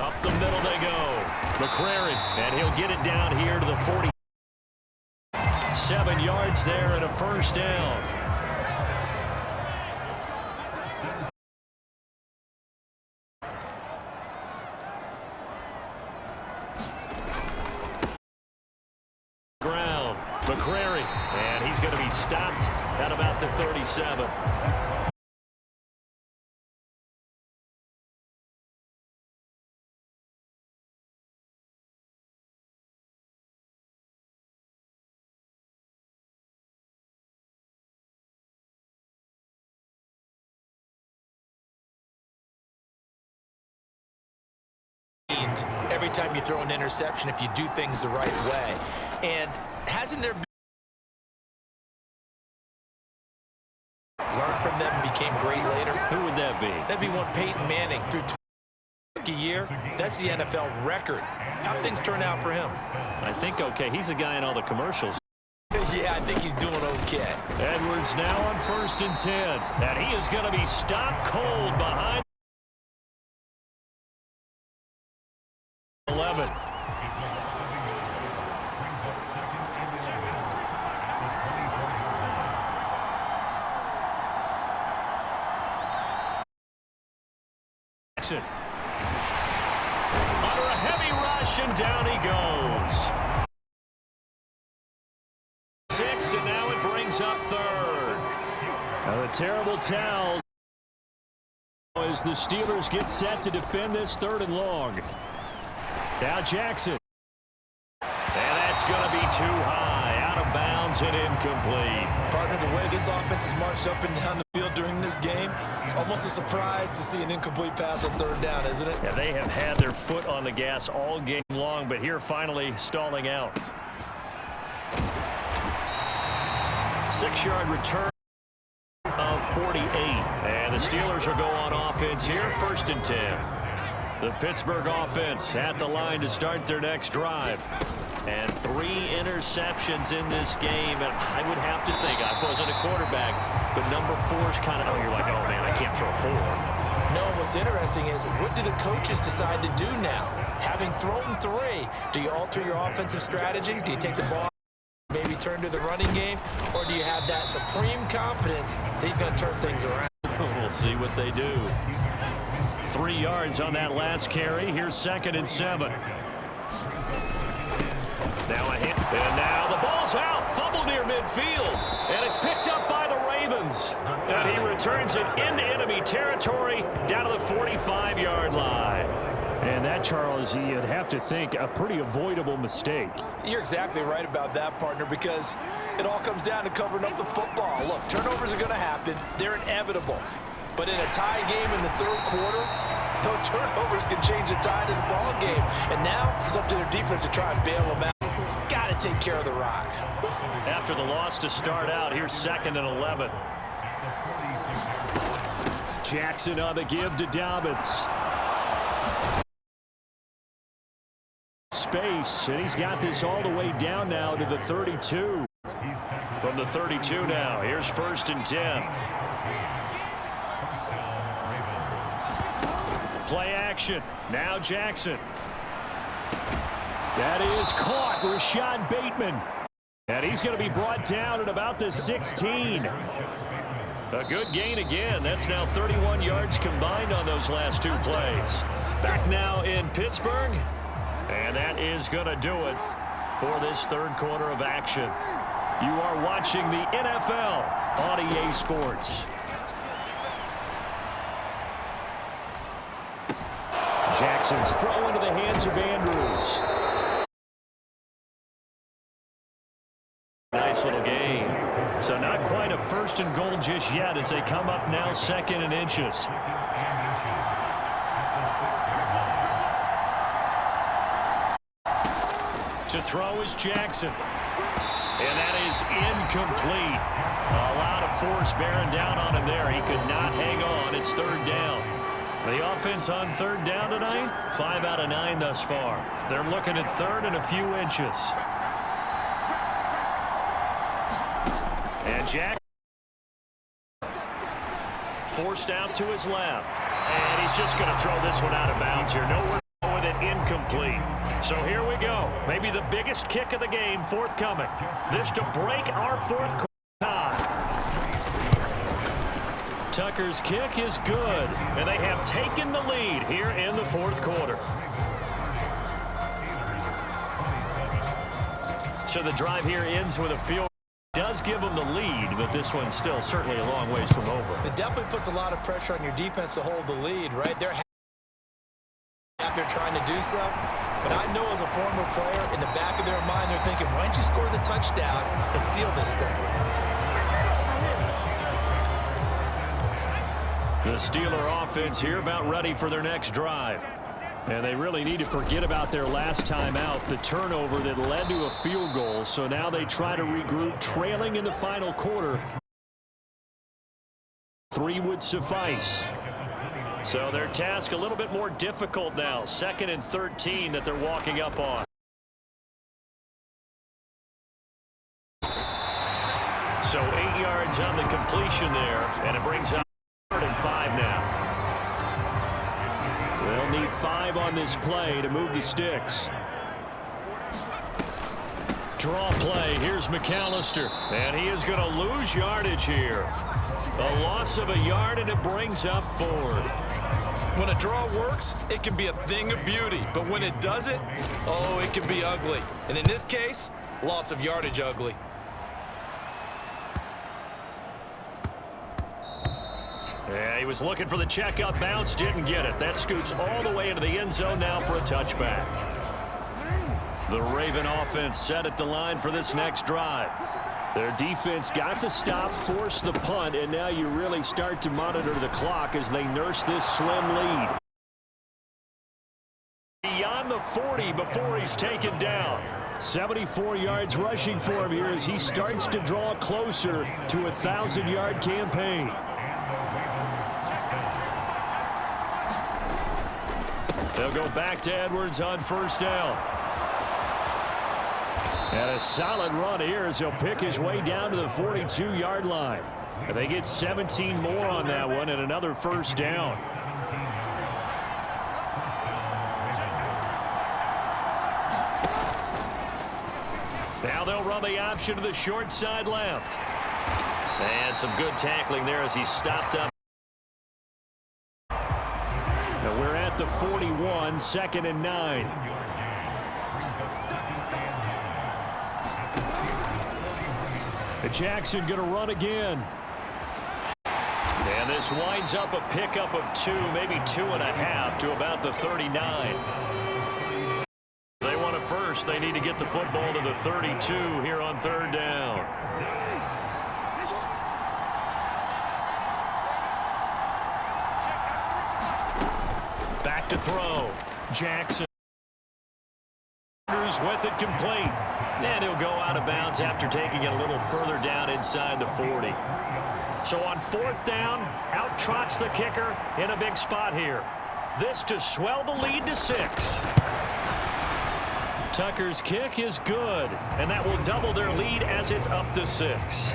Up the middle they go. McCrary, and he'll get it down here to the 40. 7 yards there and a first down. Ground. McCrary, and he's going to be stopped at about the 37. Every time you throw an interception, if you do things the right way. And hasn't there been learned from them and became great later? Who would that be? That'd be one Peyton Manning through a year. That's the NFL record. How things turn out for him? I think okay. He's a guy in all the commercials. Yeah, I think he's doing okay. Edwards now on 1st and 10. And he is going to be stopped cold behind 11. Jackson. Under a heavy rush, and down he goes. 6, and now it brings up 3rd. Now the terrible towels as the Steelers get set to defend this 3rd and long. Now Jackson. And that's going to be too high. Out of bounds and incomplete. Partner, the way this offense has marched up and down the field during this game, it's almost a surprise to see an incomplete pass on 3rd down, isn't it? Yeah, they have had their foot on the gas all game long, but here finally stalling out. 6-yard return of 48. And the Steelers will go on offense here, 1st and 10. The Pittsburgh offense at the line to start their next drive. And 3 interceptions in this game. And I would have to think, I wasn't a quarterback, but number 4 is kind of, oh, you're like, oh, man, I can't throw 4. No, what's interesting is, what do the coaches decide to do now? Having thrown 3, do you alter your offensive strategy? Do you take the ball, maybe turn to the running game? Or do you have that supreme confidence that he's going to turn things around? We'll see what they do. 3 yards on that last carry. Here's 2nd and 7. Now a hit. And now the ball's out. Fumble near midfield. And it's picked up by the Ravens. turns it into enemy territory down to the 45-yard line. And that, Charles, you'd have to think a pretty avoidable mistake. You're exactly right about that, partner, because it all comes down to covering up the football. Look, turnovers are going to happen. They're inevitable. But in a tie game in the third quarter, those turnovers can change the tide of the ball game. And now it's up to their defense to try and bail them out. Got to take care of the rock. After the loss to start out, here's 2nd and 11. Jackson on the give to Dobbins. Space, and he's got this all the way down now to the 32. From the 32 now, here's 1st and 10. Play action. Now Jackson. That is caught. Rashad Bateman. And he's going to be brought down at about the 16. A good gain again. That's now 31 yards combined on those last 2 plays. Back now in Pittsburgh. And that is going to do it for this third quarter of action. You are watching the NFL on EA Sports. Jackson's throw into the hands of Andrews. Nice little gain. So not quite a 1st and goal just yet as they come up now 2nd and inches. To throw is Jackson. And that is incomplete. A lot of force bearing down on him there. He could not hang on. It's 3rd down. The offense on 3rd down tonight, 5 out of 9 thus far. They're looking at 3rd and a few inches. And Jack forced out to his left. And he's just going to throw this one out of bounds here. Nowhere to go with it, incomplete. So here we go. Maybe the biggest kick of the game forthcoming. This to break our 4th quarter tie. Tucker's kick is good, and they have taken the lead here in the 4th quarter. So the drive here ends with a field. Does give them the lead, but this one's still certainly a long ways from over. It definitely puts a lot of pressure on your defense to hold the lead, right? They're out there trying to do so. But I know as a former player, in the back of their mind, they're thinking, why don't you score the touchdown and seal this thing? The Steeler offense here about ready for their next drive. And they really need to forget about their last time out, the turnover that led to a field goal. So now they try to regroup, trailing in the final quarter. 3 would suffice. So their task a little bit more difficult now. 2nd and 13 that they're walking up on. So 8 yards on the completion there, and it brings up 3rd and 5 now. They'll need 5 on this play to move the sticks. Draw play. Here's McAllister. And he is going to lose yardage here. A loss of a yard, and it brings up 4th. When a draw works, it can be a thing of beauty. But when it doesn't, oh, it can be ugly. And in this case, loss of yardage ugly. Yeah, he was looking for the checkup bounce, didn't get it. That scoots all the way into the end zone now for a touchback. The Raven offense set at the line for this next drive. Their defense got the stop, forced the punt, and now you really start to monitor the clock as they nurse this slim lead. Beyond the 40 before he's taken down. 74 yards rushing for him here as he starts to draw closer to a 1,000-yard campaign. They'll go back to Edwards on 1st down. And a solid run here as he'll pick his way down to the 42-yard line. And they get 17 more on that one and another 1st down. Now they'll run the option to the short side left. And some good tackling there as he stopped up. Now we're at the 41, 2nd and 9. Jackson going to run again. This winds up a pickup of 2, maybe 2.5 to about the 39. They want it first. They need to get the football to the 32 here on 3rd down. Back to throw. Jackson with it complete. And he'll go out of bounds after taking it a little further down inside the 40. So on 4th down, out trots the kicker in a big spot here. This to swell the lead to 6. Tucker's kick is good, and that will double their lead as it's up to 6.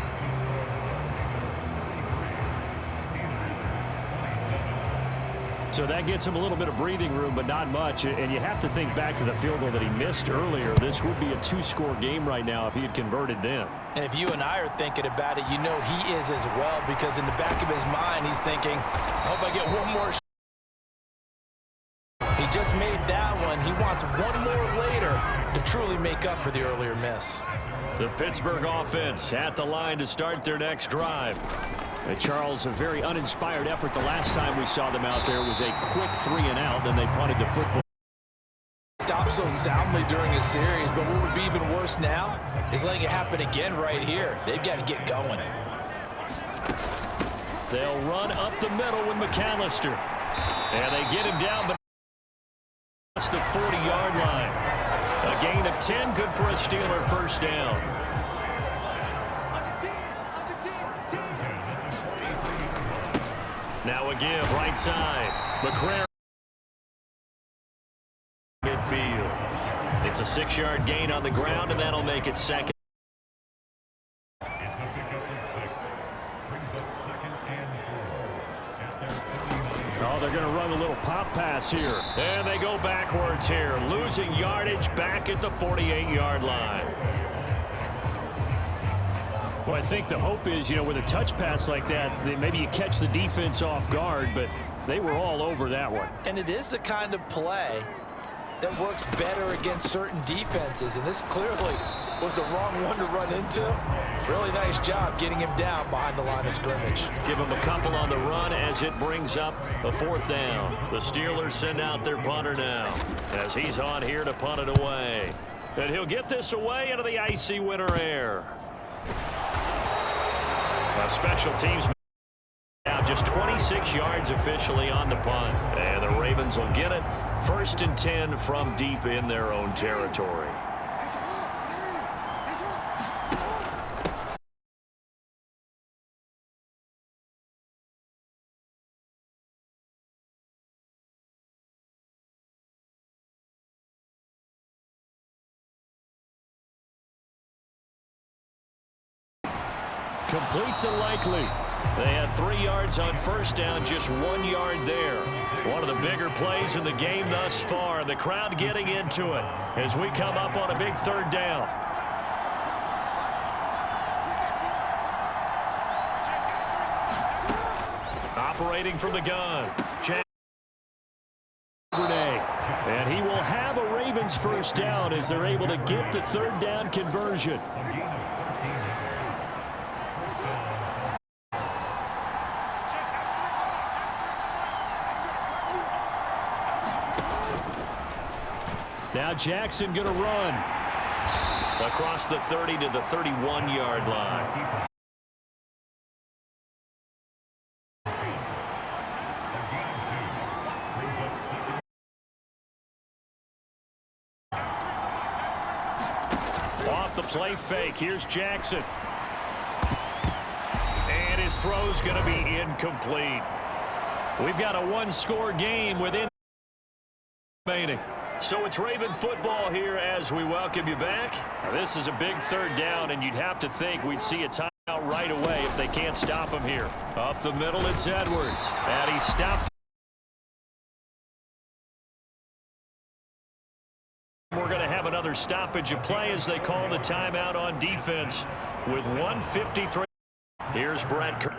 So that gets him a little bit of breathing room, but not much. And you have to think back to the field goal that he missed earlier. This would be a 2-score game right now if he had converted then. And if you and I are thinking about it, you know he is as well, because in the back of his mind, he's thinking, I hope I get one more. He just made that one. He wants one more later to truly make up for the earlier miss. The Pittsburgh offense at the line to start their next drive. And Charles, a very uninspired effort. The last time we saw them out there was a quick 3-and-out, then they punted the football. Stopped so soundly during the series, but what would be even worse now is letting it happen again right here. They've got to get going. They'll run up the middle with McAllister. And they get him down, but that's the 40-yard line. A gain of 10, good for a Steeler first down. Now a give, right side. McCrary. Midfield. It's a 6-yard gain on the ground, and that'll make it 2nd. Oh, they're going to run a little pop pass here. And they go backwards here, losing yardage back at the 48-yard line. Well, I think the hope is, with a touch pass like that, maybe you catch the defense off guard, but they were all over that one. And it is the kind of play that works better against certain defenses, and this clearly was the wrong one to run into. Really nice job getting him down behind the line of scrimmage. Give him a couple on the run as it brings up a 4th down. The Steelers send out their punter now as he's on here to punt it away. And he'll get this away into the icy winter air. Special teams now just 26 yards officially on the punt. And the Ravens will get it 1st and 10 from deep in their own territory. Complete to Likely. They had 3 yards on 1st down, just 1 yard there. One of the bigger plays in the game thus far. The crowd getting into it as we come up on a big 3rd down. Operating from the gun. And he will have a Ravens first down as they're able to get the 3rd down conversion. Now Jackson going to run. Across the 30 to the 31-yard line. Off the play fake. Here's Jackson. And his throw's going to be incomplete. We've got a 1-score game within remaining. So it's Raven football here as we welcome you back. Now, this is a big 3rd down, and you'd have to think we'd see a timeout right away if they can't stop him here. Up the middle, it's Edwards. And he stopped. We're going to have another stoppage of play as they call the timeout on defense with 1:53. Here's Brett Kerr.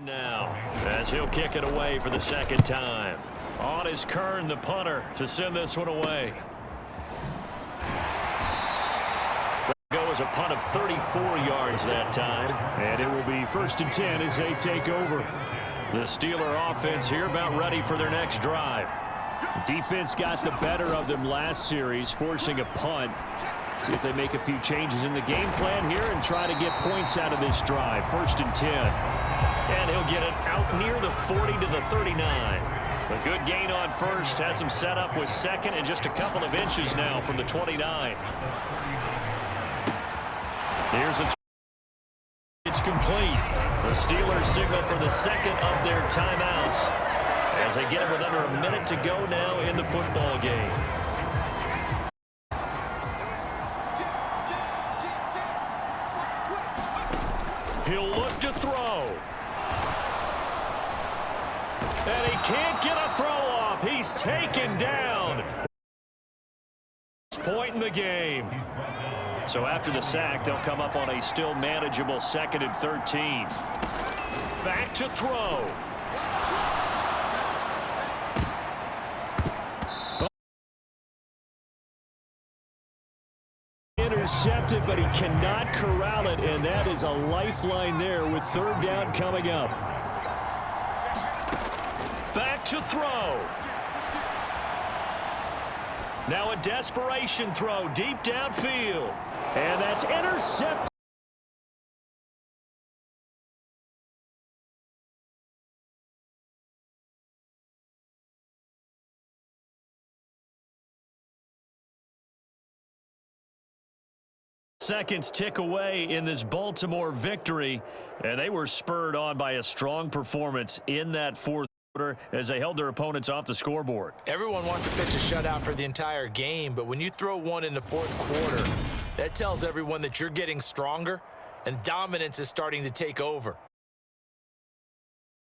Now, as he'll kick it away for the second time. On is Kern, the punter, to send this one away. Goes a punt of 34 yards that time. And it will be 1st and 10 as they take over. The Steeler offense here about ready for their next drive. Defense got the better of them last series, forcing a punt. See if they make a few changes in the game plan here and try to get points out of this drive. 1st and 10. And he'll get it out near the 40 to the 39. A good gain on first. Has him set up with second and just a couple of inches now from the 29. Here's a it's complete. The Steelers signal for the second of their timeouts as they get it with under a minute to go now in the football game. He'll look to throw. And he can't get a throw off. He's taken down. Point in the game. So after the sack, they'll come up on a still manageable 2nd and 13. Back to throw. Intercepted, but he cannot corral it, and that is a lifeline there with 3rd down coming up. Back to throw. Now a desperation throw deep downfield. And that's intercepted. Seconds tick away in this Baltimore victory, and they were spurred on by a strong performance in that 4th quarter as they held their opponents off the scoreboard. Everyone wants to pitch a shutout for the entire game, but when you throw one in the 4th quarter, that tells everyone that you're getting stronger and dominance is starting to take over.